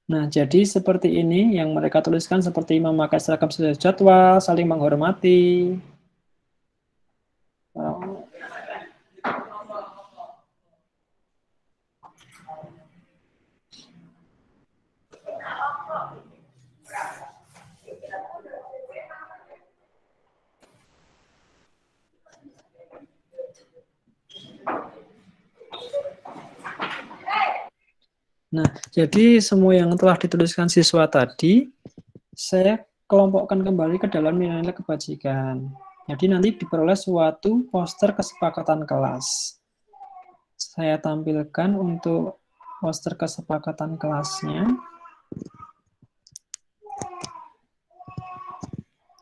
Nah, jadi seperti ini yang mereka tuliskan seperti memakai seragam sesuai jadwal, saling menghormati. Nah, jadi semua yang telah dituliskan siswa tadi, saya kelompokkan kembali ke dalam nilai-nilai kebajikan. Jadi nanti diperoleh suatu poster kesepakatan kelas. Saya tampilkan untuk poster kesepakatan kelasnya.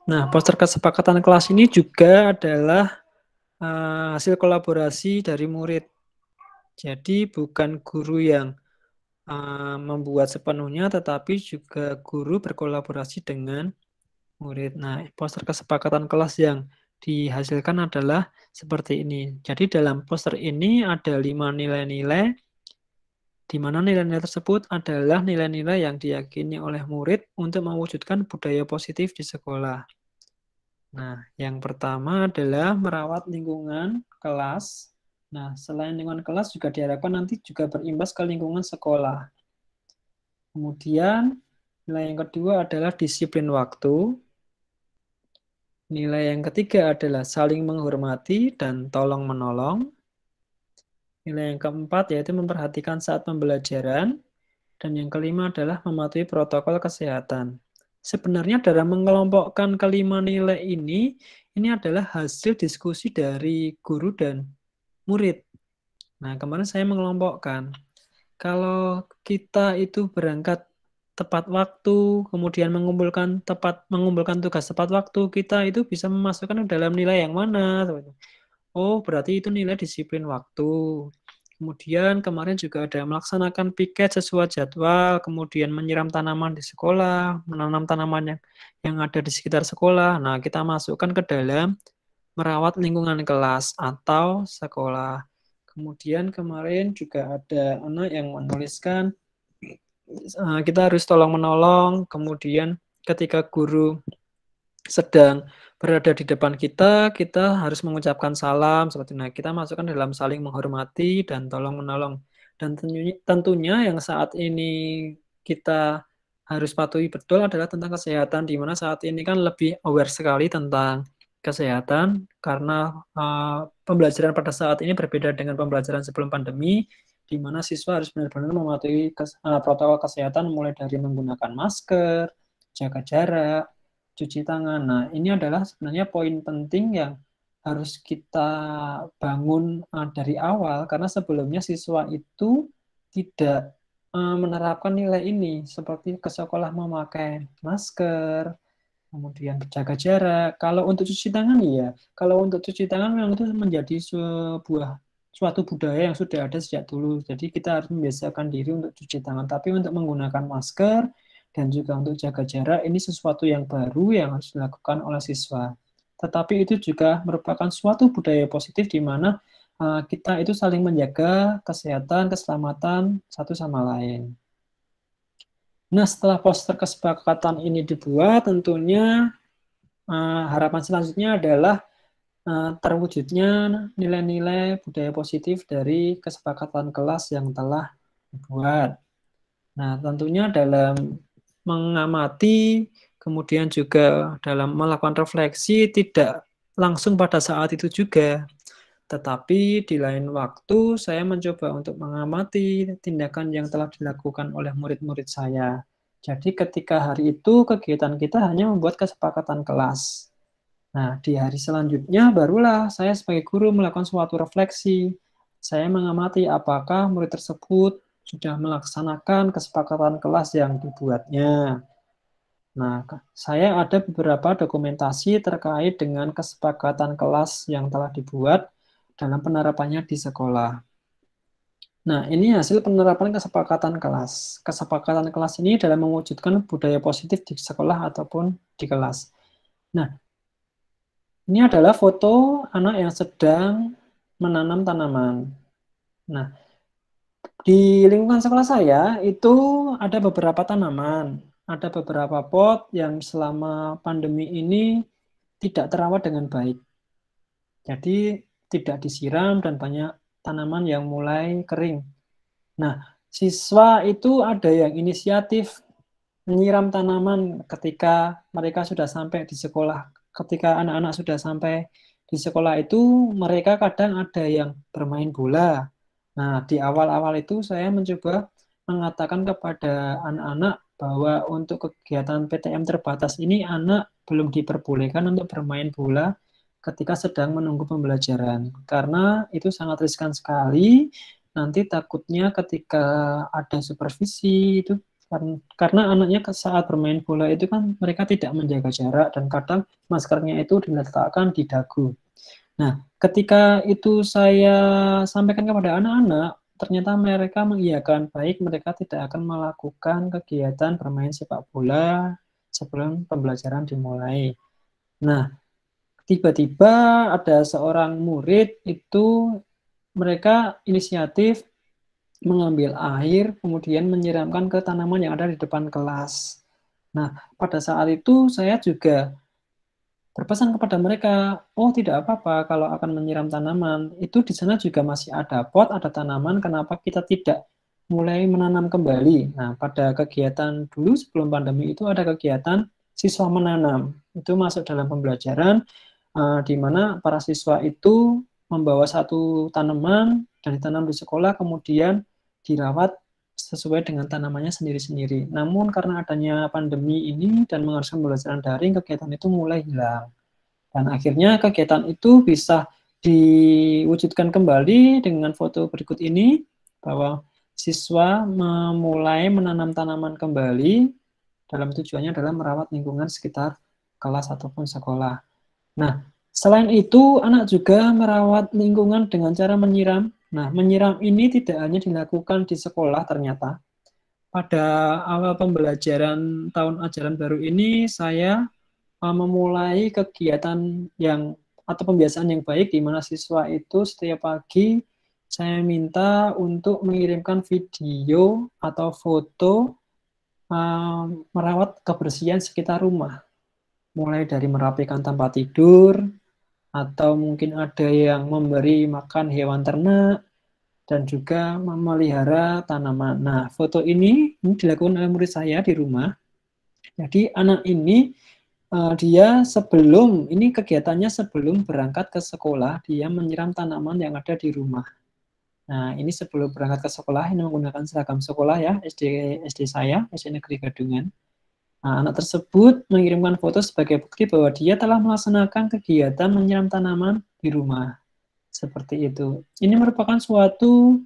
Nah, poster kesepakatan kelas ini juga adalah hasil kolaborasi dari murid. Jadi bukan guru yang membuat sepenuhnya, tetapi juga guru berkolaborasi dengan murid. Nah, poster kesepakatan kelas yang dihasilkan adalah seperti ini. Jadi dalam poster ini ada 5 nilai-nilai, di mana nilai-nilai tersebut adalah nilai-nilai yang diyakini oleh murid untuk mewujudkan budaya positif di sekolah. Nah, yang pertama adalah merawat lingkungan kelas. Nah, selain lingkungan kelas juga diharapkan nanti juga berimbas ke lingkungan sekolah. Kemudian, nilai yang kedua adalah disiplin waktu. Nilai yang ketiga adalah saling menghormati dan tolong-menolong. Nilai yang keempat yaitu memperhatikan saat pembelajaran. Dan yang kelima adalah mematuhi protokol kesehatan. Sebenarnya dalam mengelompokkan kelima nilai ini adalah hasil diskusi dari guru dan murid. Nah, kemarin saya mengelompokkan. Kalau kita itu berangkat tepat waktu, kemudian mengumpulkan tugas tepat waktu, kita itu bisa memasukkan ke dalam nilai yang mana? Oh, berarti itu nilai disiplin waktu. Kemudian kemarin juga ada melaksanakan piket sesuai jadwal, kemudian menyiram tanaman di sekolah, menanam tanaman yang ada di sekitar sekolah. Nah, kita masukkan ke dalam merawat lingkungan kelas atau sekolah. Kemudian kemarin juga ada anak yang menuliskan kita harus tolong-menolong, kemudian ketika guru sedang berada di depan kita, kita harus mengucapkan salam, seperti itu. Nah, kita masukkan dalam saling menghormati dan tolong-menolong. Dan tentunya yang saat ini kita harus patuhi betul adalah tentang kesehatan, di mana saat ini kan lebih aware sekali tentang kesehatan, karena pembelajaran pada saat ini berbeda dengan pembelajaran sebelum pandemi, di mana siswa harus benar-benar mematuhi protokol kesehatan mulai dari menggunakan masker, jaga jarak, cuci tangan. Nah, ini adalah sebenarnya poin penting yang harus kita bangun dari awal, karena sebelumnya siswa itu tidak menerapkan nilai ini, seperti ke sekolah memakai masker, kemudian jaga jarak. Kalau untuk cuci tangan, iya. Kalau untuk cuci tangan memang itu menjadi suatu budaya yang sudah ada sejak dulu. Jadi kita harus membiasakan diri untuk cuci tangan. Tapi untuk menggunakan masker dan juga untuk jaga jarak, ini sesuatu yang baru yang harus dilakukan oleh siswa. Tetapi itu juga merupakan suatu budaya positif di mana kita itu saling menjaga kesehatan, keselamatan satu sama lain. Nah, setelah poster kesepakatan ini dibuat, tentunya harapan selanjutnya adalah terwujudnya nilai-nilai budaya positif dari kesepakatan kelas yang telah dibuat. Nah, tentunya dalam mengamati, kemudian juga dalam melakukan refleksi, tidak langsung pada saat itu juga. Tetapi di lain waktu, saya mencoba untuk mengamati tindakan yang telah dilakukan oleh murid-murid saya. Jadi ketika hari itu, kegiatan kita hanya membuat kesepakatan kelas. Nah, di hari selanjutnya barulah saya sebagai guru melakukan suatu refleksi. Saya mengamati apakah murid tersebut sudah melaksanakan kesepakatan kelas yang dibuatnya. Nah, saya ada beberapa dokumentasi terkait dengan kesepakatan kelas yang telah dibuat dalam penerapannya di sekolah. Nah, ini hasil penerapan kesepakatan kelas. Kesepakatan kelas ini dalam mewujudkan budaya positif di sekolah ataupun di kelas. Nah, ini adalah foto anak yang sedang menanam tanaman. Nah, di lingkungan sekolah saya itu ada beberapa tanaman, ada beberapa pot yang selama pandemi ini tidak terawat dengan baik. Jadi tidak disiram dan banyak tanaman yang mulai kering. Nah, siswa itu ada yang inisiatif menyiram tanaman ketika mereka sudah sampai di sekolah. Ketika anak-anak sudah sampai di sekolah itu, mereka kadang ada yang bermain bola. Nah, di awal-awal itu saya mencoba mengatakan kepada anak-anak bahwa untuk kegiatan PTM terbatas ini anak belum diperbolehkan untuk bermain bola ketika sedang menunggu pembelajaran. Karena itu sangat riskan sekali, nanti takutnya ketika ada supervisi itu karena anaknya saat bermain bola itu kan mereka tidak menjaga jarak dan kadang maskernya itu diletakkan di dagu. Nah, ketika itu saya sampaikan kepada anak-anak, ternyata mereka mengiyakan, baik mereka tidak akan melakukan kegiatan bermain sepak bola sebelum pembelajaran dimulai. Nah, tiba-tiba ada seorang murid itu mereka inisiatif mengambil air, kemudian menyiramkan ke tanaman yang ada di depan kelas. Nah, pada saat itu saya juga berpesan kepada mereka, oh tidak apa-apa kalau akan menyiram tanaman, itu di sana juga masih ada pot, ada tanaman, kenapa kita tidak mulai menanam kembali. Nah, pada kegiatan dulu sebelum pandemi itu ada kegiatan siswa menanam, itu masuk dalam pembelajaran, di mana para siswa itu membawa satu tanaman dan ditanam di sekolah, kemudian dirawat sesuai dengan tanamannya sendiri-sendiri. Namun karena adanya pandemi ini dan mengharuskan pembelajaran daring, kegiatan itu mulai hilang. Dan akhirnya kegiatan itu bisa diwujudkan kembali dengan foto berikut ini, bahwa siswa memulai menanam tanaman kembali dalam tujuannya adalah merawat lingkungan sekitar kelas ataupun sekolah. Nah, selain itu, anak juga merawat lingkungan dengan cara menyiram. Nah, menyiram ini tidak hanya dilakukan di sekolah ternyata. Pada awal pembelajaran tahun ajaran baru ini, saya memulai kegiatan yang atau pembiasaan yang baik di mana siswa itu setiap pagi saya minta untuk mengirimkan video atau foto merawat kebersihan sekitar rumah. Mulai dari merapikan tempat tidur, atau mungkin ada yang memberi makan hewan ternak, dan juga memelihara tanaman. Nah, foto ini dilakukan oleh murid saya di rumah. Jadi anak ini dia sebelum, ini kegiatannya sebelum berangkat ke sekolah, dia menyiram tanaman yang ada di rumah. Nah, ini sebelum berangkat ke sekolah, ini menggunakan seragam sekolah ya, SD saya, SD Negeri Gadungan. Nah, anak tersebut mengirimkan foto sebagai bukti bahwa dia telah melaksanakan kegiatan menyiram tanaman di rumah. Seperti itu. Ini merupakan suatu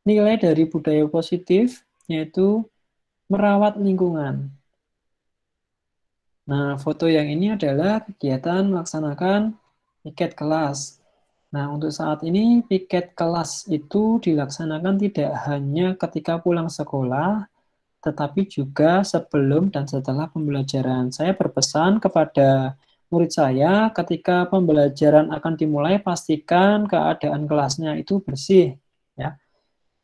nilai dari budaya positif, yaitu merawat lingkungan. Nah, foto yang ini adalah kegiatan melaksanakan piket kelas. Nah, untuk saat ini piket kelas itu dilaksanakan tidak hanya ketika pulang sekolah, tetapi juga sebelum dan setelah pembelajaran. Saya berpesan kepada murid saya ketika pembelajaran akan dimulai, pastikan keadaan kelasnya itu bersih, ya.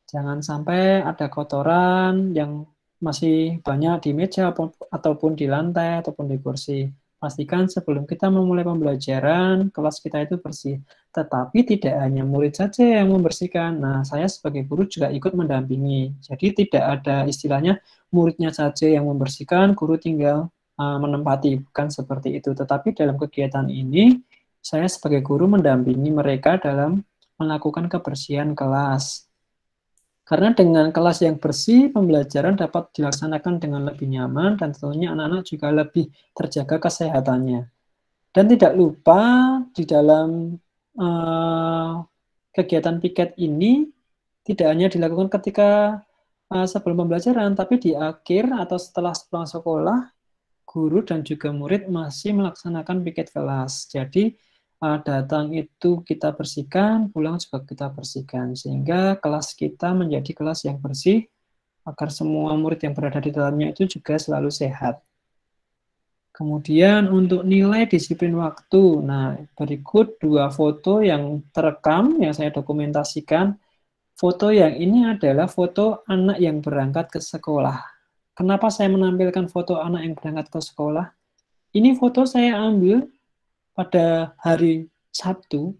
Jangan sampai ada kotoran yang masih banyak di meja ataupun di lantai ataupun di kursi. Pastikan sebelum kita memulai pembelajaran, kelas kita itu bersih. Tetapi tidak hanya murid saja yang membersihkan. Nah, saya sebagai guru juga ikut mendampingi. Jadi tidak ada istilahnya muridnya saja yang membersihkan, guru tinggal menempati. Bukan seperti itu. Tetapi dalam kegiatan ini, saya sebagai guru mendampingi mereka dalam melakukan kebersihan kelas. Karena dengan kelas yang bersih, pembelajaran dapat dilaksanakan dengan lebih nyaman dan tentunya anak-anak juga lebih terjaga kesehatannya. Dan tidak lupa di dalam kegiatan piket ini tidak hanya dilakukan ketika sebelum pembelajaran, tapi di akhir atau setelah pulang sekolah, guru dan juga murid masih melaksanakan piket kelas. Jadi datang itu kita bersihkan, pulang juga kita bersihkan. Sehingga kelas kita menjadi kelas yang bersih, agar semua murid yang berada di dalamnya itu juga selalu sehat. Kemudian untuk nilai disiplin waktu, nah berikut 2 foto yang terekam, yang saya dokumentasikan. Foto yang ini adalah foto anak yang berangkat ke sekolah. Kenapa saya menampilkan foto anak yang berangkat ke sekolah? Ini foto saya ambil pada hari Sabtu.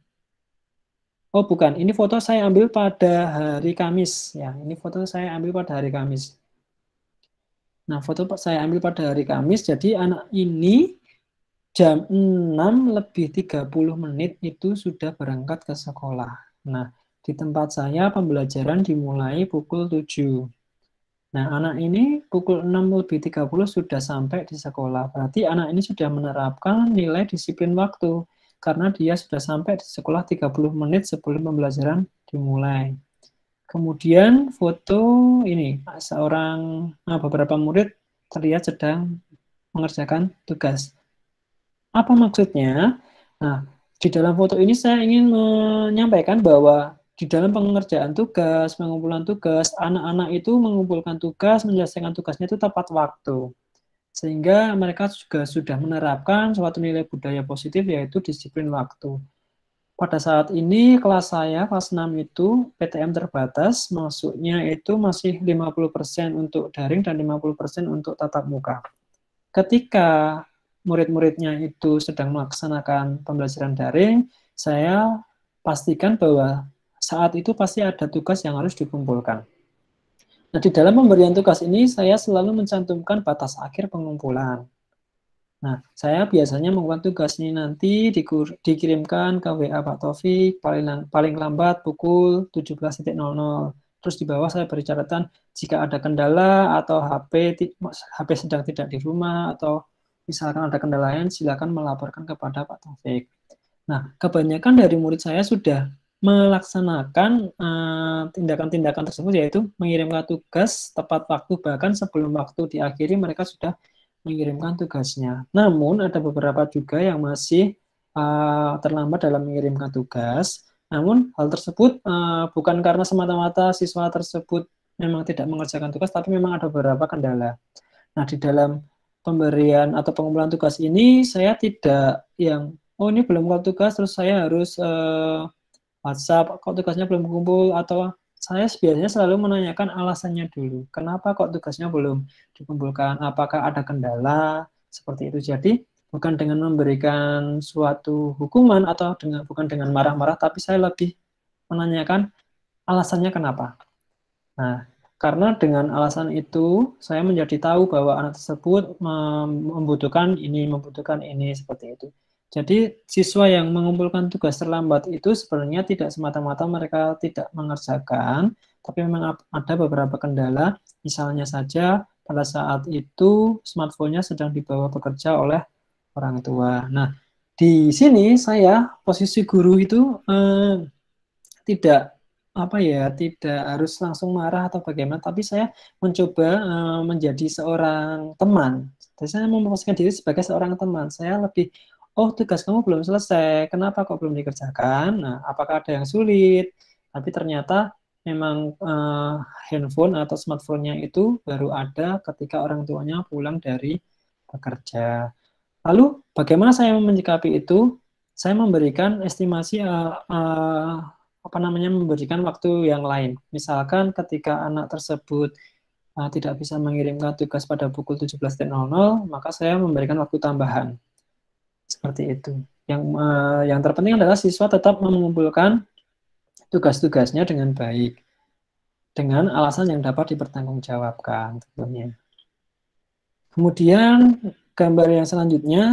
Oh bukan, ini foto saya ambil pada hari Kamis. Ya, ini foto saya ambil pada hari Kamis. Nah, foto saya ambil pada hari Kamis, jadi anak ini jam 6:30 itu sudah berangkat ke sekolah. Nah, di tempat saya pembelajaran dimulai pukul 7. Nah, anak ini pukul 6:30 sudah sampai di sekolah. Berarti anak ini sudah menerapkan nilai disiplin waktu. Karena dia sudah sampai di sekolah 30 menit sebelum pembelajaran dimulai. Kemudian foto ini, beberapa murid terlihat sedang mengerjakan tugas. Apa maksudnya? Nah, di dalam foto ini saya ingin menyampaikan bahwa di dalam pengerjaan tugas, pengumpulan tugas, anak-anak itu mengumpulkan tugas, menyelesaikan tugasnya itu tepat waktu. Sehingga mereka juga sudah menerapkan suatu nilai budaya positif, yaitu disiplin waktu. Pada saat ini kelas saya, kelas 6 itu PTM terbatas, masuknya itu masih 50% untuk daring dan 50% untuk tatap muka. Ketika murid-muridnya itu sedang melaksanakan pembelajaran daring, saya pastikan bahwa saat itu pasti ada tugas yang harus dikumpulkan. Nah, di dalam pemberian tugas ini saya selalu mencantumkan batas akhir pengumpulan. Nah, saya biasanya membuat tugas ini nanti dikirimkan ke WA Pak Taufik paling lambat pukul 17.00. Terus di bawah saya beri catatan jika ada kendala atau HP sedang tidak di rumah atau misalkan ada kendala lain, silakan melaporkan kepada Pak Taufik. Nah, kebanyakan dari murid saya sudah melaksanakan tindakan-tindakan tersebut, yaitu mengirimkan tugas tepat waktu, bahkan sebelum waktu diakhiri mereka sudah mengirimkan tugasnya. Namun ada beberapa juga yang masih terlambat dalam mengirimkan tugas. Namun hal tersebut bukan karena semata-mata siswa tersebut memang tidak mengerjakan tugas, tapi memang ada beberapa kendala. Nah, di dalam pemberian atau pengumpulan tugas ini saya tidak yang ini belum kumpul tugas terus saya harus WhatsApp kok tugasnya belum kumpul, atau saya biasanya selalu menanyakan alasannya dulu. Kenapa kok tugasnya belum dikumpulkan? Apakah ada kendala? Seperti itu. Jadi bukan dengan memberikan suatu hukuman atau bukan dengan marah-marah, tapi saya lebih menanyakan alasannya kenapa. Nah, karena dengan alasan itu saya menjadi tahu bahwa anak tersebut membutuhkan ini, seperti itu. Jadi siswa yang mengumpulkan tugas terlambat itu sebenarnya tidak semata-mata mereka tidak mengerjakan, tapi memang ada beberapa kendala, misalnya saja pada saat itu smartphone-nya sedang dibawa bekerja oleh orang tua. Nah, di sini saya posisi guru itu tidak tidak harus langsung marah atau bagaimana, tapi saya mencoba menjadi seorang teman. Jadi saya memposisikan diri sebagai seorang teman. Saya lebih, oh tugas kamu belum selesai, kenapa kok belum dikerjakan? Nah, apakah ada yang sulit? Tapi ternyata memang handphone atau smartphone-nya itu baru ada ketika orang tuanya pulang dari bekerja. Lalu bagaimana saya menyikapi itu? Saya memberikan estimasi memberikan waktu yang lain. Misalkan ketika anak tersebut tidak bisa mengirimkan tugas pada pukul 17.00, maka saya memberikan waktu tambahan. Seperti itu. Yang terpenting adalah siswa tetap mengumpulkan tugas-tugasnya dengan baik, dengan alasan yang dapat dipertanggungjawabkan tentunya. Kemudian gambar yang selanjutnya,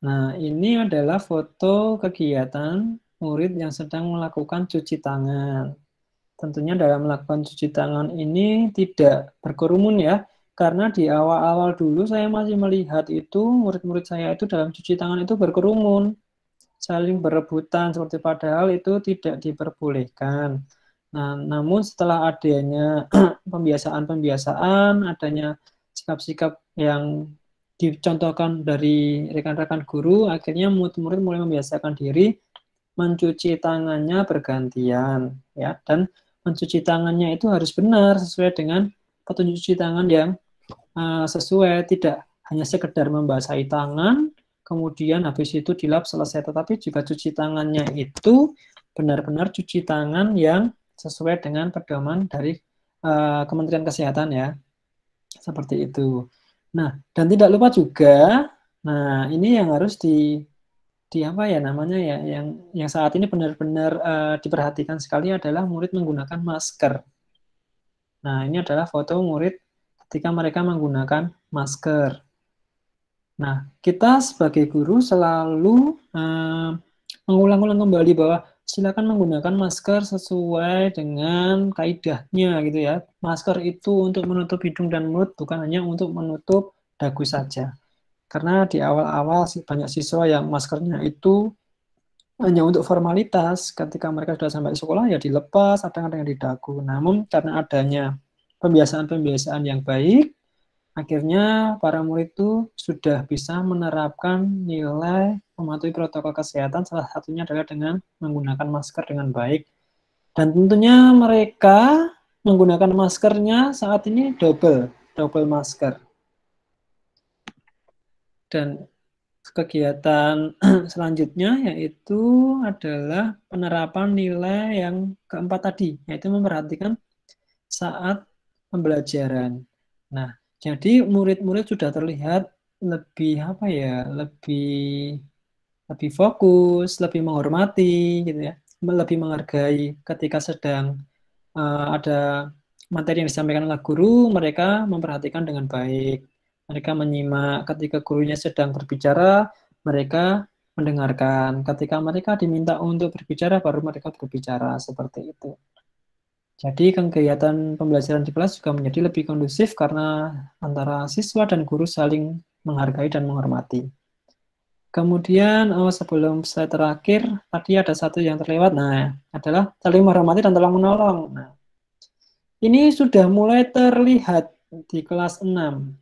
nah ini adalah foto kegiatan murid yang sedang melakukan cuci tangan. Tentunya dalam melakukan cuci tangan ini tidak berkerumun ya, karena di awal-awal dulu saya masih melihat itu murid-murid saya itu dalam cuci tangan itu berkerumun, saling berebutan seperti padahal itu tidak diperbolehkan. Nah, namun setelah adanya pembiasaan-pembiasaan, adanya sikap-sikap yang dicontohkan dari rekan-rekan guru, akhirnya murid-murid mulai membiasakan diri mencuci tangannya bergantian, ya, dan mencuci tangannya itu harus benar sesuai dengan petunjuk cuci tangan yang sesuai, tidak hanya sekedar membasahi tangan, kemudian habis itu dilap selesai, tetapi juga cuci tangannya itu benar-benar cuci tangan yang sesuai dengan pedoman dari Kementerian Kesehatan ya, seperti itu. Nah, dan tidak lupa juga, nah ini yang harus yang saat ini benar-benar diperhatikan sekali adalah murid menggunakan masker. Nah, ini adalah foto murid ketika mereka menggunakan masker. Nah, kita sebagai guru selalu mengulang-ulang kembali bahwa silakan menggunakan masker sesuai dengan kaidahnya gitu ya. Masker itu untuk menutup hidung dan mulut, bukan hanya untuk menutup dagu saja. Karena di awal-awal banyak siswa yang maskernya itu hanya untuk formalitas, ketika mereka sudah sampai di sekolah ya dilepas, ada yang di dagu. Namun karena adanya pembiasaan-pembiasaan yang baik, akhirnya para murid itu sudah bisa menerapkan nilai mematuhi protokol kesehatan, salah satunya adalah dengan menggunakan masker dengan baik. Dan tentunya mereka menggunakan maskernya saat ini double masker. Dan kegiatan selanjutnya yaitu adalah penerapan nilai yang keempat tadi, yaitu memperhatikan saat pembelajaran. Nah, jadi murid-murid sudah terlihat lebih lebih fokus, lebih menghormati gitu ya, lebih menghargai ketika sedang ada materi yang disampaikan oleh guru, mereka memperhatikan dengan baik. Mereka menyimak ketika gurunya sedang berbicara, mereka mendengarkan. Ketika mereka diminta untuk berbicara, baru mereka berbicara, seperti itu. Jadi kegiatan pembelajaran di kelas juga menjadi lebih kondusif karena antara siswa dan guru saling menghargai dan menghormati. Kemudian sebelum slide terakhir, tadi ada satu yang terlewat, nah adalah saling menghormati dan tolong menolong. Nah, ini sudah mulai terlihat di kelas 6.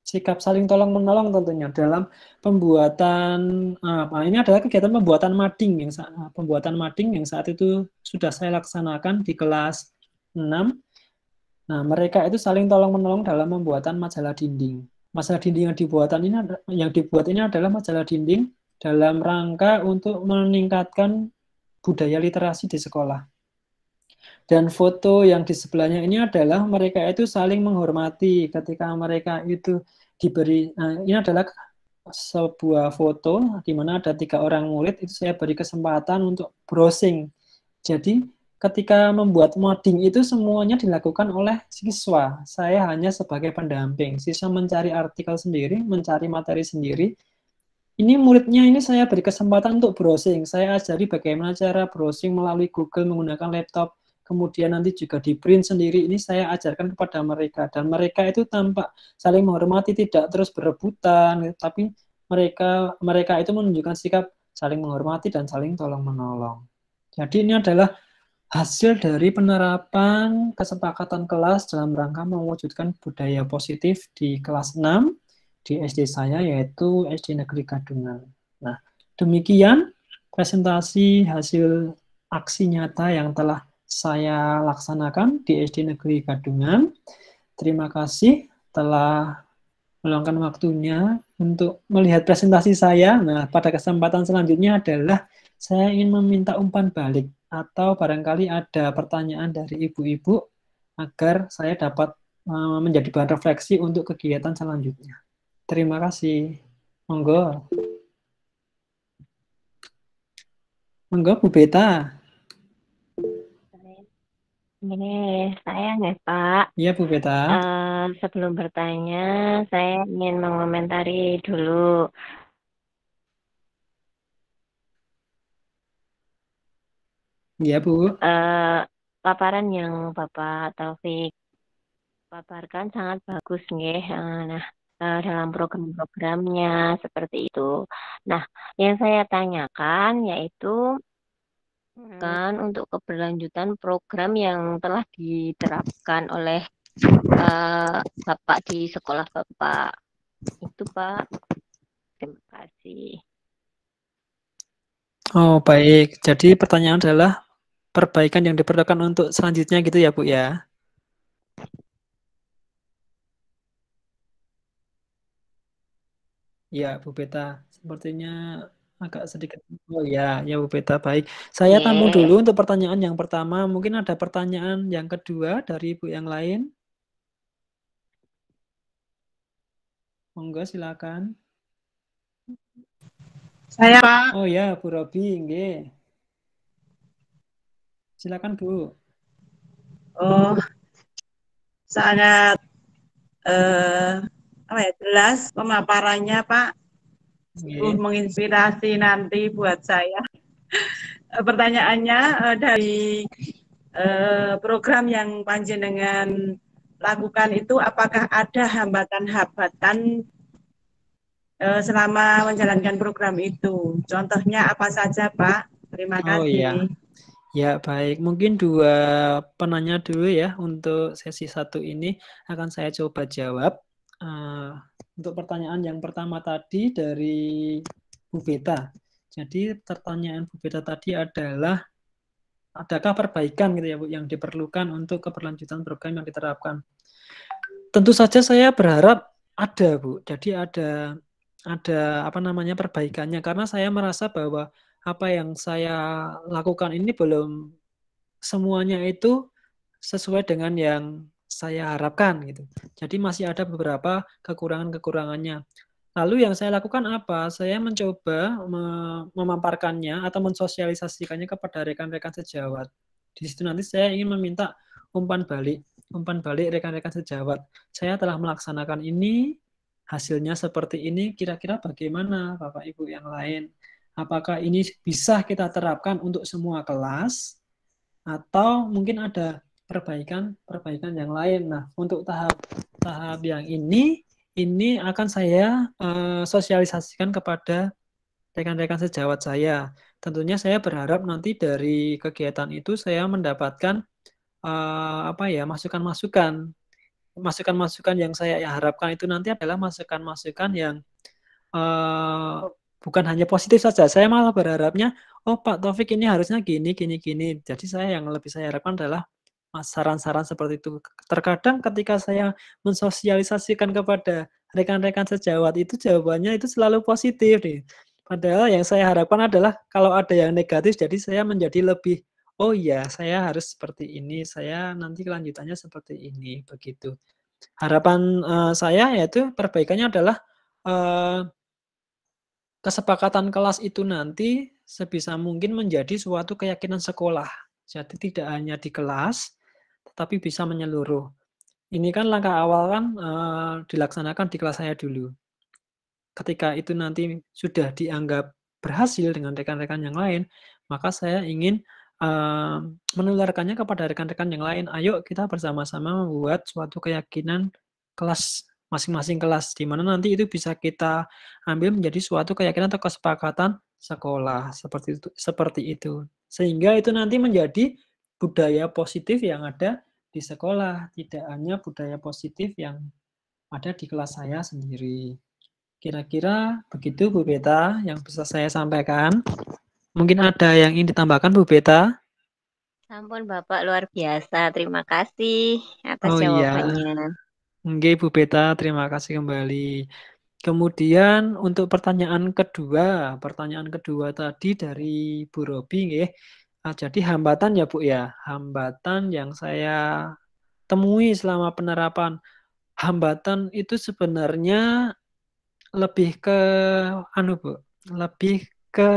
Sikap saling tolong menolong tentunya dalam pembuatan ini adalah kegiatan pembuatan mading yang saat itu sudah saya laksanakan di kelas 6. Nah, mereka itu saling tolong menolong dalam pembuatan majalah dinding. Majalah dinding yang dibuat ini adalah majalah dinding dalam rangka untuk meningkatkan budaya literasi di sekolah. Dan foto yang di sebelahnya ini adalah mereka itu saling menghormati ketika mereka itu diberi, ini adalah sebuah foto di mana ada 3 orang murid, itu saya beri kesempatan untuk browsing. Jadi ketika membuat modding itu semuanya dilakukan oleh siswa. Saya hanya sebagai pendamping. Siswa mencari artikel sendiri, mencari materi sendiri. Ini muridnya ini saya beri kesempatan untuk browsing. Saya ajari bagaimana cara browsing melalui Google menggunakan laptop. kemudian nanti juga di print sendiri, ini saya ajarkan kepada mereka, dan mereka itu tampak saling menghormati, tidak terus berebutan, tapi mereka itu menunjukkan sikap saling menghormati dan saling tolong menolong. Jadi ini adalah hasil dari penerapan kesepakatan kelas dalam rangka mewujudkan budaya positif di kelas 6 di SD saya, yaitu SD Negeri Gadungan. Nah, demikian presentasi hasil aksi nyata yang telah saya laksanakan di SD Negeri Gadungan. Terima kasih telah meluangkan waktunya untuk melihat presentasi saya. Nah, pada kesempatan selanjutnya adalah saya ingin meminta umpan balik atau barangkali ada pertanyaan dari ibu-ibu agar saya dapat menjadi bahan refleksi untuk kegiatan selanjutnya. Terima kasih. Monggo. Monggo, Bu Beta. Ini saya nggak, Pak. Iya, Bu Beta. Sebelum bertanya, saya ingin mengomentari dulu. Iya, Bu. Paparan yang Bapak Taufik paparkan sangat bagus, nggih. Nah, dalam program-programnya seperti itu. Nah, yang saya tanyakan yaitu kan untuk keberlanjutan program yang telah diterapkan oleh Bapak di sekolah Bapak. Itu, Pak. Terima kasih. Oh, baik. Jadi pertanyaan adalah perbaikan yang diperlukan untuk selanjutnya gitu ya, Bu ya? Ya, Bu Beta. Sepertinya agak sedikit. Oh ya, ya Bu Beta, baik. Saya tampung dulu untuk pertanyaan yang pertama. Mungkin ada pertanyaan yang kedua dari Ibu yang lain. Monggo, silakan. Saya, Pak. Oh ya, Bu Robi, nggih. Silakan, Bu. Oh, sangat jelas pemaparannya, Pak. Menginspirasi nanti buat saya. Pertanyaannya dari program yang panjenengan lakukan itu, apakah ada hambatan-hambatan selama menjalankan program itu? Contohnya apa saja, Pak? Terima kasih. Oh iya. Ya, baik. Mungkin dua penanya dulu ya untuk sesi 1 ini akan saya coba jawab. Untuk pertanyaan yang pertama tadi dari Bu Beta. Jadi pertanyaan Bu Beta tadi adalah adakah perbaikan gitu ya Bu yang diperlukan untuk keberlanjutan program yang diterapkan? Tentu saja saya berharap ada, Bu. Jadi ada apa namanya perbaikannya, karena saya merasa bahwa apa yang saya lakukan ini belum semuanya itu sesuai dengan yang saya harapkan gitu. Jadi masih ada beberapa kekurangan-kekurangannya. Lalu yang saya lakukan apa? Saya mencoba memaparkannya atau mensosialisasikannya kepada rekan-rekan sejawat. Di situ nanti saya ingin meminta umpan balik rekan-rekan sejawat. Saya telah melaksanakan ini, hasilnya seperti ini, kira-kira bagaimana Bapak Ibu yang lain? Apakah ini bisa kita terapkan untuk semua kelas? Atau mungkin ada perbaikan yang lain. Nah, untuk tahap yang ini akan saya sosialisasikan kepada rekan-rekan sejawat saya. Tentunya saya berharap nanti dari kegiatan itu saya mendapatkan masukan-masukan yang saya harapkan itu nanti adalah masukan-masukan yang bukan hanya positif saja. Saya malah berharapnya, oh Pak Taufik ini harusnya gini. Jadi yang lebih saya harapkan adalah saran-saran seperti itu. Terkadang ketika saya mensosialisasikan kepada rekan-rekan sejawat itu jawabannya itu selalu positif nih. Padahal yang saya harapkan adalah kalau ada yang negatif, jadi saya menjadi lebih, oh iya saya harus seperti ini, saya nanti kelanjutannya seperti ini, begitu. Harapan saya yaitu perbaikannya adalah kesepakatan kelas itu nanti sebisa mungkin menjadi suatu keyakinan sekolah. Jadi tidak hanya di kelas, tetapi bisa menyeluruh. Ini kan langkah awal kan dilaksanakan di kelas saya dulu. Ketika itu nanti sudah dianggap berhasil dengan rekan-rekan yang lain, maka saya ingin menularkannya kepada rekan-rekan yang lain. Ayo kita bersama-sama membuat suatu keyakinan kelas, masing-masing kelas, di mana nanti itu bisa kita ambil menjadi suatu keyakinan atau kesepakatan sekolah, seperti itu. Sehingga itu nanti menjadi budaya positif yang ada di sekolah, tidak hanya budaya positif yang ada di kelas saya sendiri. Kira-kira begitu Bu Beta yang bisa saya sampaikan. Mungkin ada yang ingin ditambahkan Bu Beta? Sampun Bapak luar biasa. Terima kasih atas Oh iya, jawabannya. nggih Bu Beta, terima kasih kembali. Kemudian untuk pertanyaan kedua tadi dari Bu Robi, nggih. Jadi hambatan ya Bu ya, hambatan yang saya temui selama penerapan. Hambatan itu sebenarnya lebih ke Bu, lebih ke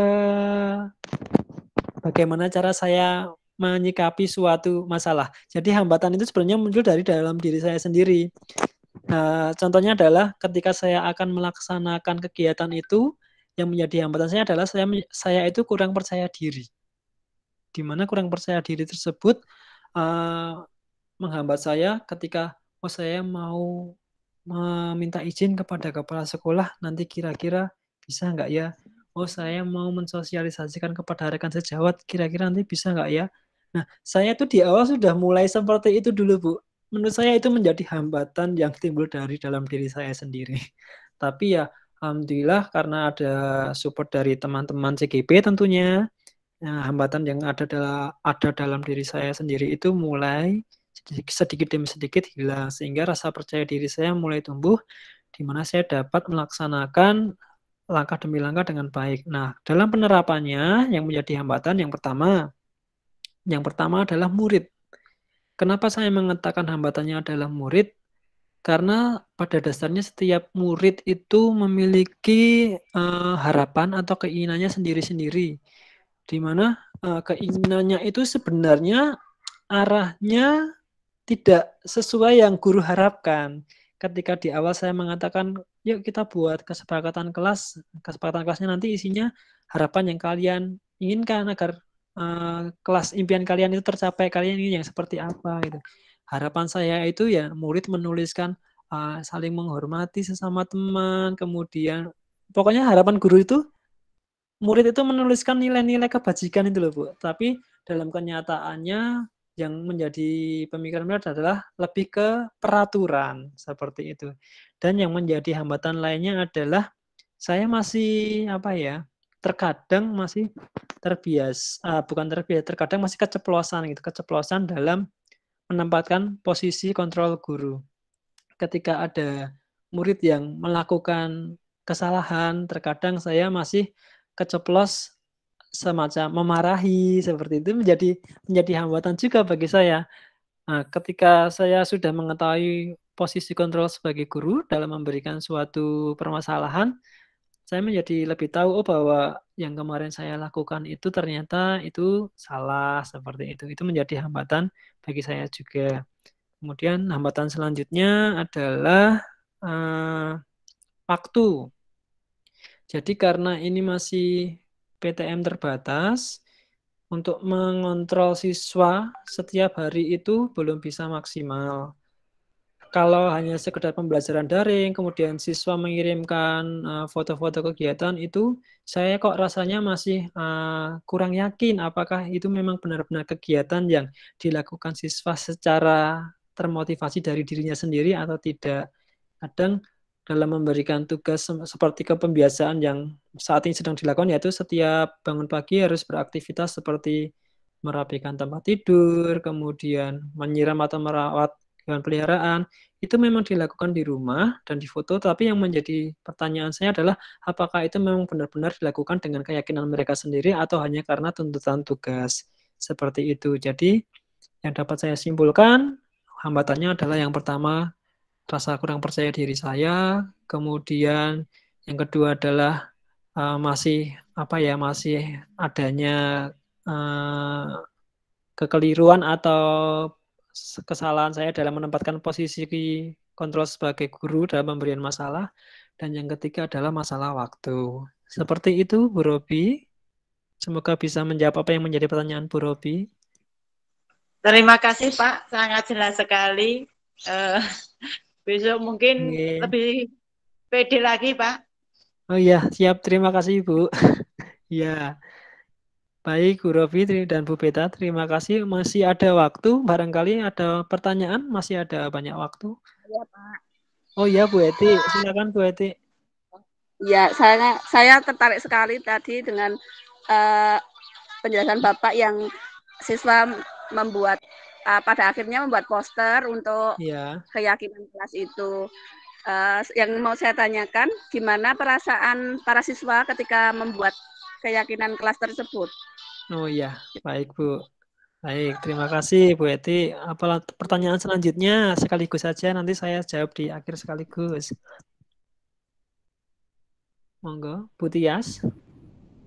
bagaimana cara saya menyikapi suatu masalah. Jadi hambatan itu sebenarnya muncul dari dalam diri saya sendiri. Contohnya adalah ketika saya akan melaksanakan kegiatan itu, yang menjadi hambatan saya adalah saya itu kurang percaya diri. Di mana kurang percaya diri tersebut menghambat saya ketika saya mau meminta izin kepada kepala sekolah, nanti kira-kira bisa nggak ya? Saya mau mensosialisasikan kepada rekan sejawat, kira-kira nanti bisa nggak ya? Nah, saya tuh di awal sudah mulai seperti itu dulu, Bu. Menurut saya itu menjadi hambatan yang timbul dari dalam diri saya sendiri. Tapi ya, alhamdulillah karena ada support dari teman-teman CGP tentunya, hambatan yang ada dalam diri saya sendiri itu mulai sedikit demi sedikit hilang, sehingga rasa percaya diri saya mulai tumbuh, di mana saya dapat melaksanakan langkah demi langkah dengan baik. Nah, dalam penerapannya yang menjadi hambatan yang pertama adalah murid. Kenapa saya mengatakan hambatannya adalah murid? Karena pada dasarnya setiap murid itu memiliki harapan atau keinginannya sendiri-sendiri, di mana keinginannya itu sebenarnya arahnya tidak sesuai yang guru harapkan. Ketika di awal saya mengatakan, yuk kita buat kesepakatan kelasnya nanti isinya harapan yang kalian inginkan agar kelas impian kalian itu tercapai, kalian ingin yang seperti apa gitu. Harapan saya itu ya murid menuliskan saling menghormati sesama teman, kemudian pokoknya harapan guru itu murid itu menuliskan nilai-nilai kebajikan itu loh Bu. Tapi dalam kenyataannya yang menjadi pemikiran mereka adalah lebih ke peraturan seperti itu. Dan yang menjadi hambatan lainnya adalah saya masih terkadang masih terkadang masih keceplosan dalam menempatkan posisi kontrol guru. Ketika ada murid yang melakukan kesalahan, terkadang saya masih keceplos semacam memarahi, seperti itu menjadi hambatan juga bagi saya. Nah, ketika saya sudah mengetahui posisi kontrol sebagai guru dalam memberikan suatu permasalahan, saya menjadi lebih tahu bahwa yang kemarin saya lakukan itu ternyata itu salah, seperti itu. Itu menjadi hambatan bagi saya juga. Kemudian hambatan selanjutnya adalah waktu. Jadi karena ini masih PTM terbatas, untuk mengontrol siswa setiap hari itu belum bisa maksimal. Kalau hanya sekedar pembelajaran daring, kemudian siswa mengirimkan foto-foto kegiatan itu, saya kok rasanya masih kurang yakin apakah itu memang benar-benar kegiatan yang dilakukan siswa secara termotivasi dari dirinya sendiri atau tidak. Kadang dalam memberikan tugas seperti kepembiasaan yang saat ini sedang dilakukan, yaitu setiap bangun pagi harus beraktivitas seperti merapikan tempat tidur, kemudian menyiram atau merawat hewan peliharaan, itu memang dilakukan di rumah dan difoto, tapi yang menjadi pertanyaan saya adalah apakah itu memang benar-benar dilakukan dengan keyakinan mereka sendiri atau hanya karena tuntutan tugas, seperti itu. Jadi yang dapat saya simpulkan, hambatannya adalah yang pertama, rasa kurang percaya diri saya, kemudian yang kedua adalah masih adanya kekeliruan atau kesalahan saya dalam menempatkan posisi kontrol sebagai guru dalam pemberian masalah, dan yang ketiga adalah masalah waktu. Seperti itu, Bu Robi. Semoga bisa menjawab apa yang menjadi pertanyaan Bu Robi. Terima kasih Pak, sangat jelas sekali. Besok mungkin Oke. lebih pede lagi Pak. Oh iya, siap. Terima kasih Bu. Ya, baik Bu Robi dan Bu Beta, terima kasih. Masih ada waktu, barangkali ada pertanyaan, masih ada banyak waktu. Ya, Pak. Oh iya Bu Eti, silakan Bu Eti. Ya, saya tertarik sekali tadi dengan penjelasan Bapak yang siswa membuat pada akhirnya membuat poster untuk Ya. keyakinan kelas itu. Yang mau saya tanyakan, gimana perasaan para siswa ketika membuat keyakinan kelas tersebut? Oh iya, baik Bu. Baik, terima kasih Bu Eti. Apa pertanyaan selanjutnya sekaligus saja nanti saya jawab di akhir sekaligus. Monggo, Bu Tias.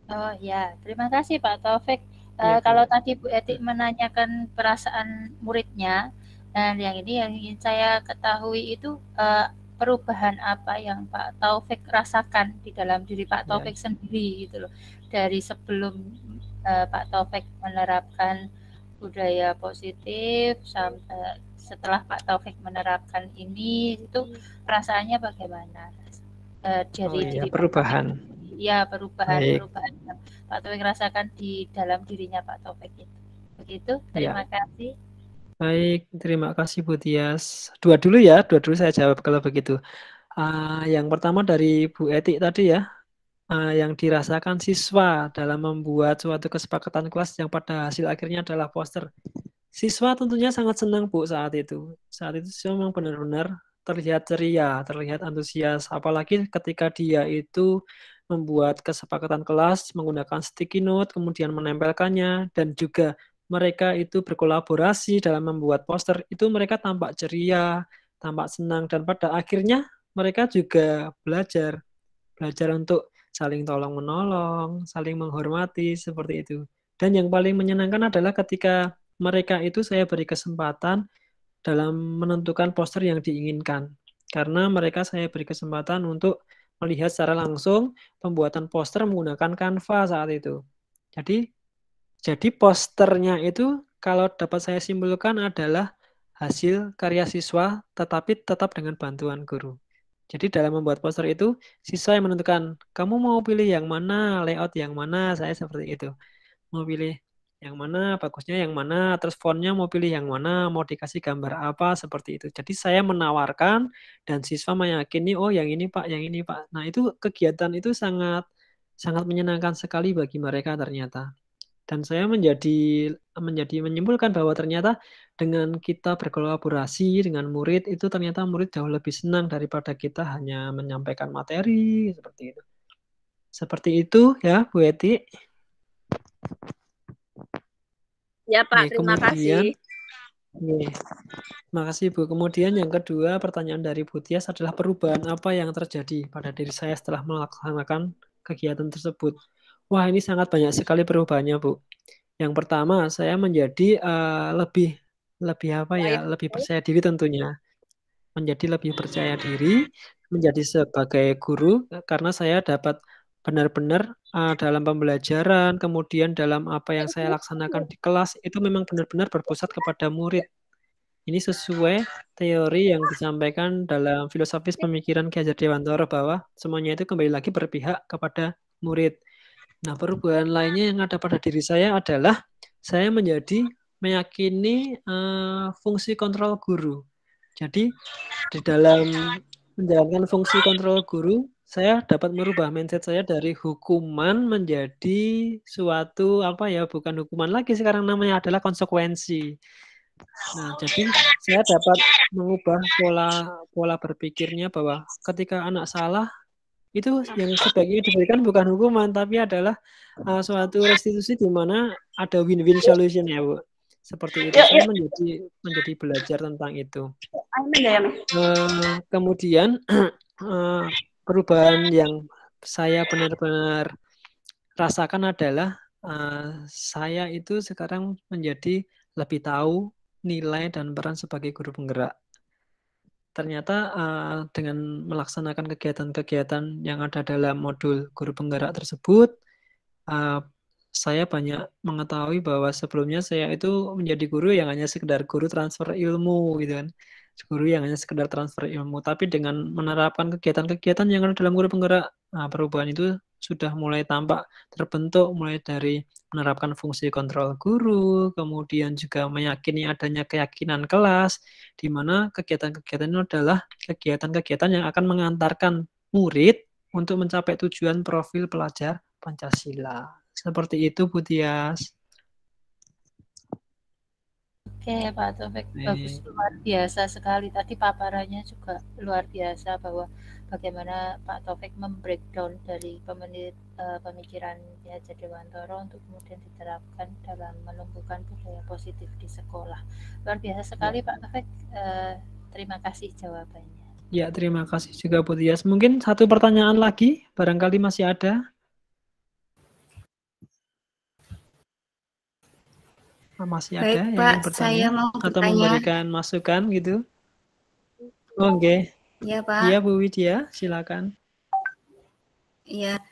Oh ya, terima kasih Pak Taufik. Iya, Bu. Kalau tadi Bu Eti menanyakan perasaan muridnya, dan yang ini yang ingin saya ketahui itu perubahan apa yang Pak Taufik rasakan di dalam diri Pak Taufik sendiri gitu loh. Dari sebelum Pak Taufik menerapkan budaya positif sampai setelah Pak Taufik menerapkan ini, itu perasaannya bagaimana? Dari diri perubahan. Ya, perubahan Baik. yang Pak Taufik rasakan di dalam dirinya Pak Taufik itu. Begitu, terima kasih. Baik, terima kasih Bu Tias. Dua dulu saya jawab kalau begitu. Yang pertama dari Bu Eti tadi ya, yang dirasakan siswa dalam membuat suatu kesepakatan kelas yang pada hasil akhirnya adalah poster. Siswa tentunya sangat senang Bu saat itu. Saat itu siswa memang benar-benar terlihat ceria, terlihat antusias. Apalagi ketika dia itu membuat kesepakatan kelas menggunakan sticky note, kemudian menempelkannya, dan juga mereka itu berkolaborasi dalam membuat poster. Itu mereka tampak ceria, tampak senang, dan pada akhirnya mereka juga belajar untuk saling tolong-menolong, saling menghormati, seperti itu. Dan yang paling menyenangkan adalah ketika mereka itu saya beri kesempatan dalam menentukan poster yang diinginkan. Karena mereka saya beri kesempatan untuk melihat secara langsung pembuatan poster menggunakan Canva saat itu. Jadi posternya itu kalau dapat saya simpulkan adalah hasil karya siswa tetapi tetap dengan bantuan guru. Jadi dalam membuat poster itu, siswa yang menentukan, kamu mau pilih yang mana, layout yang mana, saya seperti itu. Mau pilih yang mana, bagusnya yang mana, terus fontnya mau pilih yang mana, mau dikasih gambar apa, seperti itu. Jadi saya menawarkan, dan siswa meyakini, oh yang ini Pak, yang ini Pak. Nah itu kegiatan itu sangat menyenangkan sekali bagi mereka ternyata. Dan saya menjadi menyimpulkan bahwa ternyata dengan kita berkolaborasi dengan murid itu ternyata murid jauh lebih senang daripada kita hanya menyampaikan materi seperti itu. Seperti itu ya Bu Eti. Ya Pak, terima kasih. Terima kasih Bu. Kemudian yang kedua pertanyaan dari Bu Tias adalah perubahan apa yang terjadi pada diri saya setelah melaksanakan kegiatan tersebut. Wah ini sangat banyak sekali perubahannya Bu. Yang pertama saya menjadi lebih percaya diri tentunya. Menjadi lebih percaya diri, menjadi sebagai guru karena saya dapat benar-benar dalam pembelajaran, kemudian dalam apa yang saya laksanakan di kelas itu memang benar-benar berpusat kepada murid. Ini sesuai teori yang disampaikan dalam filosofis pemikiran Ki Hajar Dewantara bahwa semuanya itu kembali lagi berpihak kepada murid. Nah, perubahan lainnya yang ada pada diri saya adalah saya menjadi meyakini fungsi kontrol guru. Jadi, di dalam menjalankan fungsi kontrol guru, saya dapat merubah mindset saya dari hukuman menjadi suatu bukan hukuman lagi sekarang namanya adalah konsekuensi. Nah, jadi saya dapat mengubah pola berpikirnya bahwa ketika anak salah itu yang sebaiknya diberikan bukan hukuman tapi adalah suatu restitusi di mana ada win-win solution ya Bu. Seperti itu saya menjadi belajar tentang itu. Kemudian perubahan yang saya benar-benar rasakan adalah saya itu sekarang menjadi lebih tahu nilai dan peran sebagai guru penggerak. Ternyata dengan melaksanakan kegiatan-kegiatan yang ada dalam modul guru penggerak tersebut, saya banyak mengetahui bahwa sebelumnya saya itu menjadi guru yang hanya sekedar guru transfer ilmu gitu kan. Guru yang hanya sekedar transfer ilmu, tapi dengan menerapkan kegiatan-kegiatan yang ada dalam guru penggerak, perubahan itu sudah mulai tampak terbentuk, mulai dari menerapkan fungsi kontrol guru, kemudian juga meyakini adanya keyakinan kelas, di mana kegiatan-kegiatan itu adalah kegiatan-kegiatan yang akan mengantarkan murid untuk mencapai tujuan profil pelajar Pancasila. Seperti itu, Bu Tias. Oke, Pak Taufik, bagus, Baik. luar biasa sekali. Tadi paparannya juga luar biasa bahwa bagaimana Pak Taufik membreakdown dari pemikiran Ki Dewantoro untuk kemudian diterapkan dalam menumbuhkan budaya positif di sekolah. Luar biasa sekali, Pak Taufik. Terima kasih jawabannya. Ya, terima kasih juga Bu Tias. Mungkin satu pertanyaan lagi, barangkali masih ada. Masih ada Baik, yang Pak, ingin bertanya saya mau atau bertanya. memberikan masukan gitu? Oke. Ya, Pak. Iya, Bu Widya, silakan. Iya.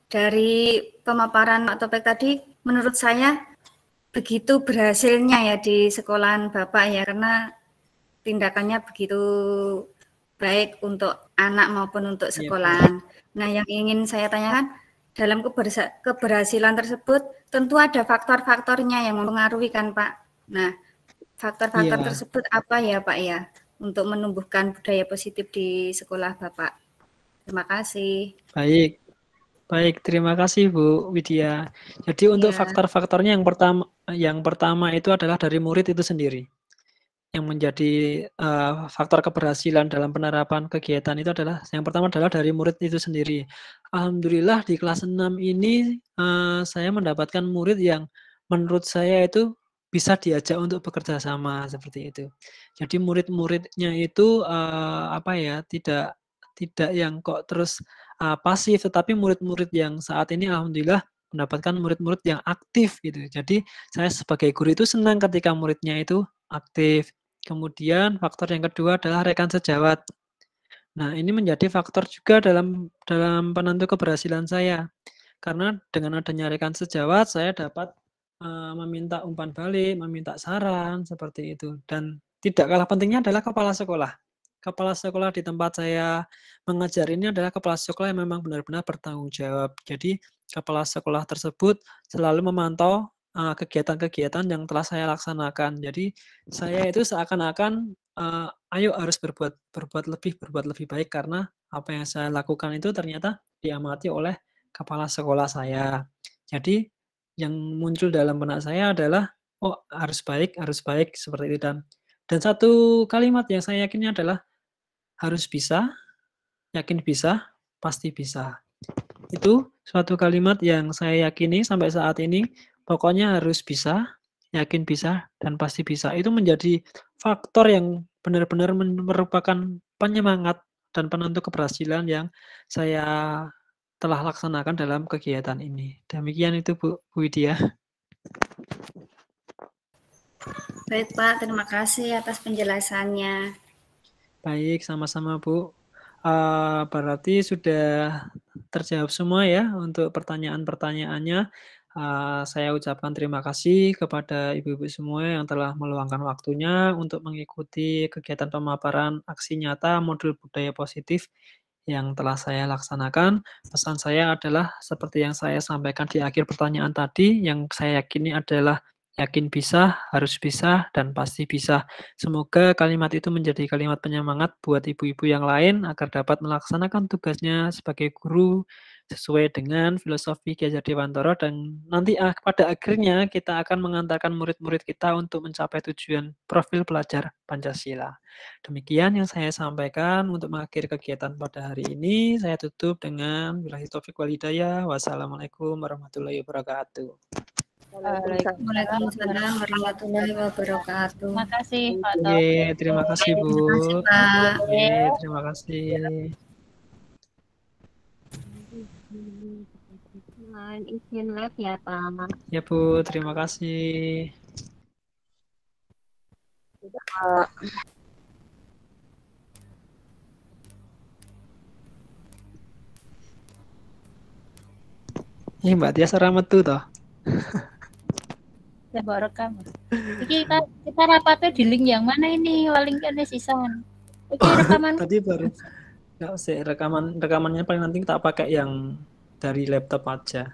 Dari pemaparan Pak Taufik tadi, menurut saya begitu berhasilnya ya di sekolahan Bapak ya, karena tindakannya begitu baik untuk anak maupun untuk sekolahan. Nah, yang ingin saya tanyakan, dalam keberhasilan tersebut tentu ada faktor-faktornya yang mempengaruhi kan Pak. Nah, faktor-faktor tersebut apa ya Pak ya untuk menumbuhkan budaya positif di sekolah Bapak? Terima kasih. Baik, terima kasih Bu Widya. Jadi untuk faktor-faktornya yang pertama itu adalah dari murid itu sendiri. Yang menjadi faktor keberhasilan dalam penerapan kegiatan itu adalah yang pertama adalah dari murid itu sendiri. Alhamdulillah di kelas 6 ini saya mendapatkan murid yang menurut saya itu bisa diajak untuk bekerja sama seperti itu. Jadi murid-muridnya itu tidak yang kok terus pasif, tetapi murid-murid yang saat ini alhamdulillah mendapatkan murid-murid yang aktif gitu. Jadi saya sebagai guru itu senang ketika muridnya itu aktif. Kemudian faktor yang kedua adalah rekan sejawat. Nah, ini menjadi faktor juga dalam penentu keberhasilan saya. Karena dengan adanya rekan sejawat, saya dapat meminta umpan balik, meminta saran, seperti itu. Dan tidak kalah pentingnya adalah kepala sekolah. Kepala sekolah di tempat saya mengajar ini adalah kepala sekolah yang memang benar-benar bertanggung jawab. Jadi, kepala sekolah tersebut selalu memantau kegiatan-kegiatan yang telah saya laksanakan. Jadi, saya itu seakan-akan ayo harus berbuat lebih baik karena apa yang saya lakukan itu ternyata diamati oleh kepala sekolah saya. Jadi yang muncul dalam benak saya adalah oh harus baik seperti itu dan satu kalimat yang saya yakini adalah harus bisa, yakin bisa, pasti bisa. Itu suatu kalimat yang saya yakini sampai saat ini. Pokoknya harus bisa, yakin bisa, dan pasti bisa. Itu menjadi faktor yang benar-benar merupakan penyemangat dan penentu keberhasilan yang saya telah laksanakan dalam kegiatan ini. Demikian itu Bu Widya. Baik Pak, terima kasih atas penjelasannya. Baik, sama-sama Bu. Berarti sudah terjawab semua ya untuk pertanyaan-pertanyaannya. Saya ucapkan terima kasih kepada ibu-ibu semua yang telah meluangkan waktunya untuk mengikuti kegiatan pemaparan aksi nyata modul budaya positif yang telah saya laksanakan. Pesan saya adalah seperti yang saya sampaikan di akhir pertanyaan tadi, yang saya yakini adalah yakin bisa, harus bisa, dan pasti bisa. Semoga kalimat itu menjadi kalimat penyemangat buat ibu-ibu yang lain agar dapat melaksanakan tugasnya sebagai guru sesuai dengan filosofi Ki Hajar Dewantoro dan nanti pada akhirnya kita akan mengantarkan murid-murid kita untuk mencapai tujuan profil pelajar Pancasila. Demikian yang saya sampaikan untuk mengakhiri kegiatan pada hari ini. Saya tutup dengan billahi taufiq wal hidayah. Wassalamualaikum warahmatullahi wabarakatuh. Waalaikumsalam warahmatullahi wabarakatuh. Terima kasih Pak Taufik. Terima kasih Bu. Terima kasih Pak. Terima kasih. Izin live ya Pak. Ya Bu, terima kasih. Ini Mbak Tias ora metu toh. Saya bawa rekam. Iki kita rapatnya di link yang mana ini? Link kan sisan. Iki rekaman. Tadi baru nggak usah rekamannya paling nanti kita pakai yang dari laptop aja.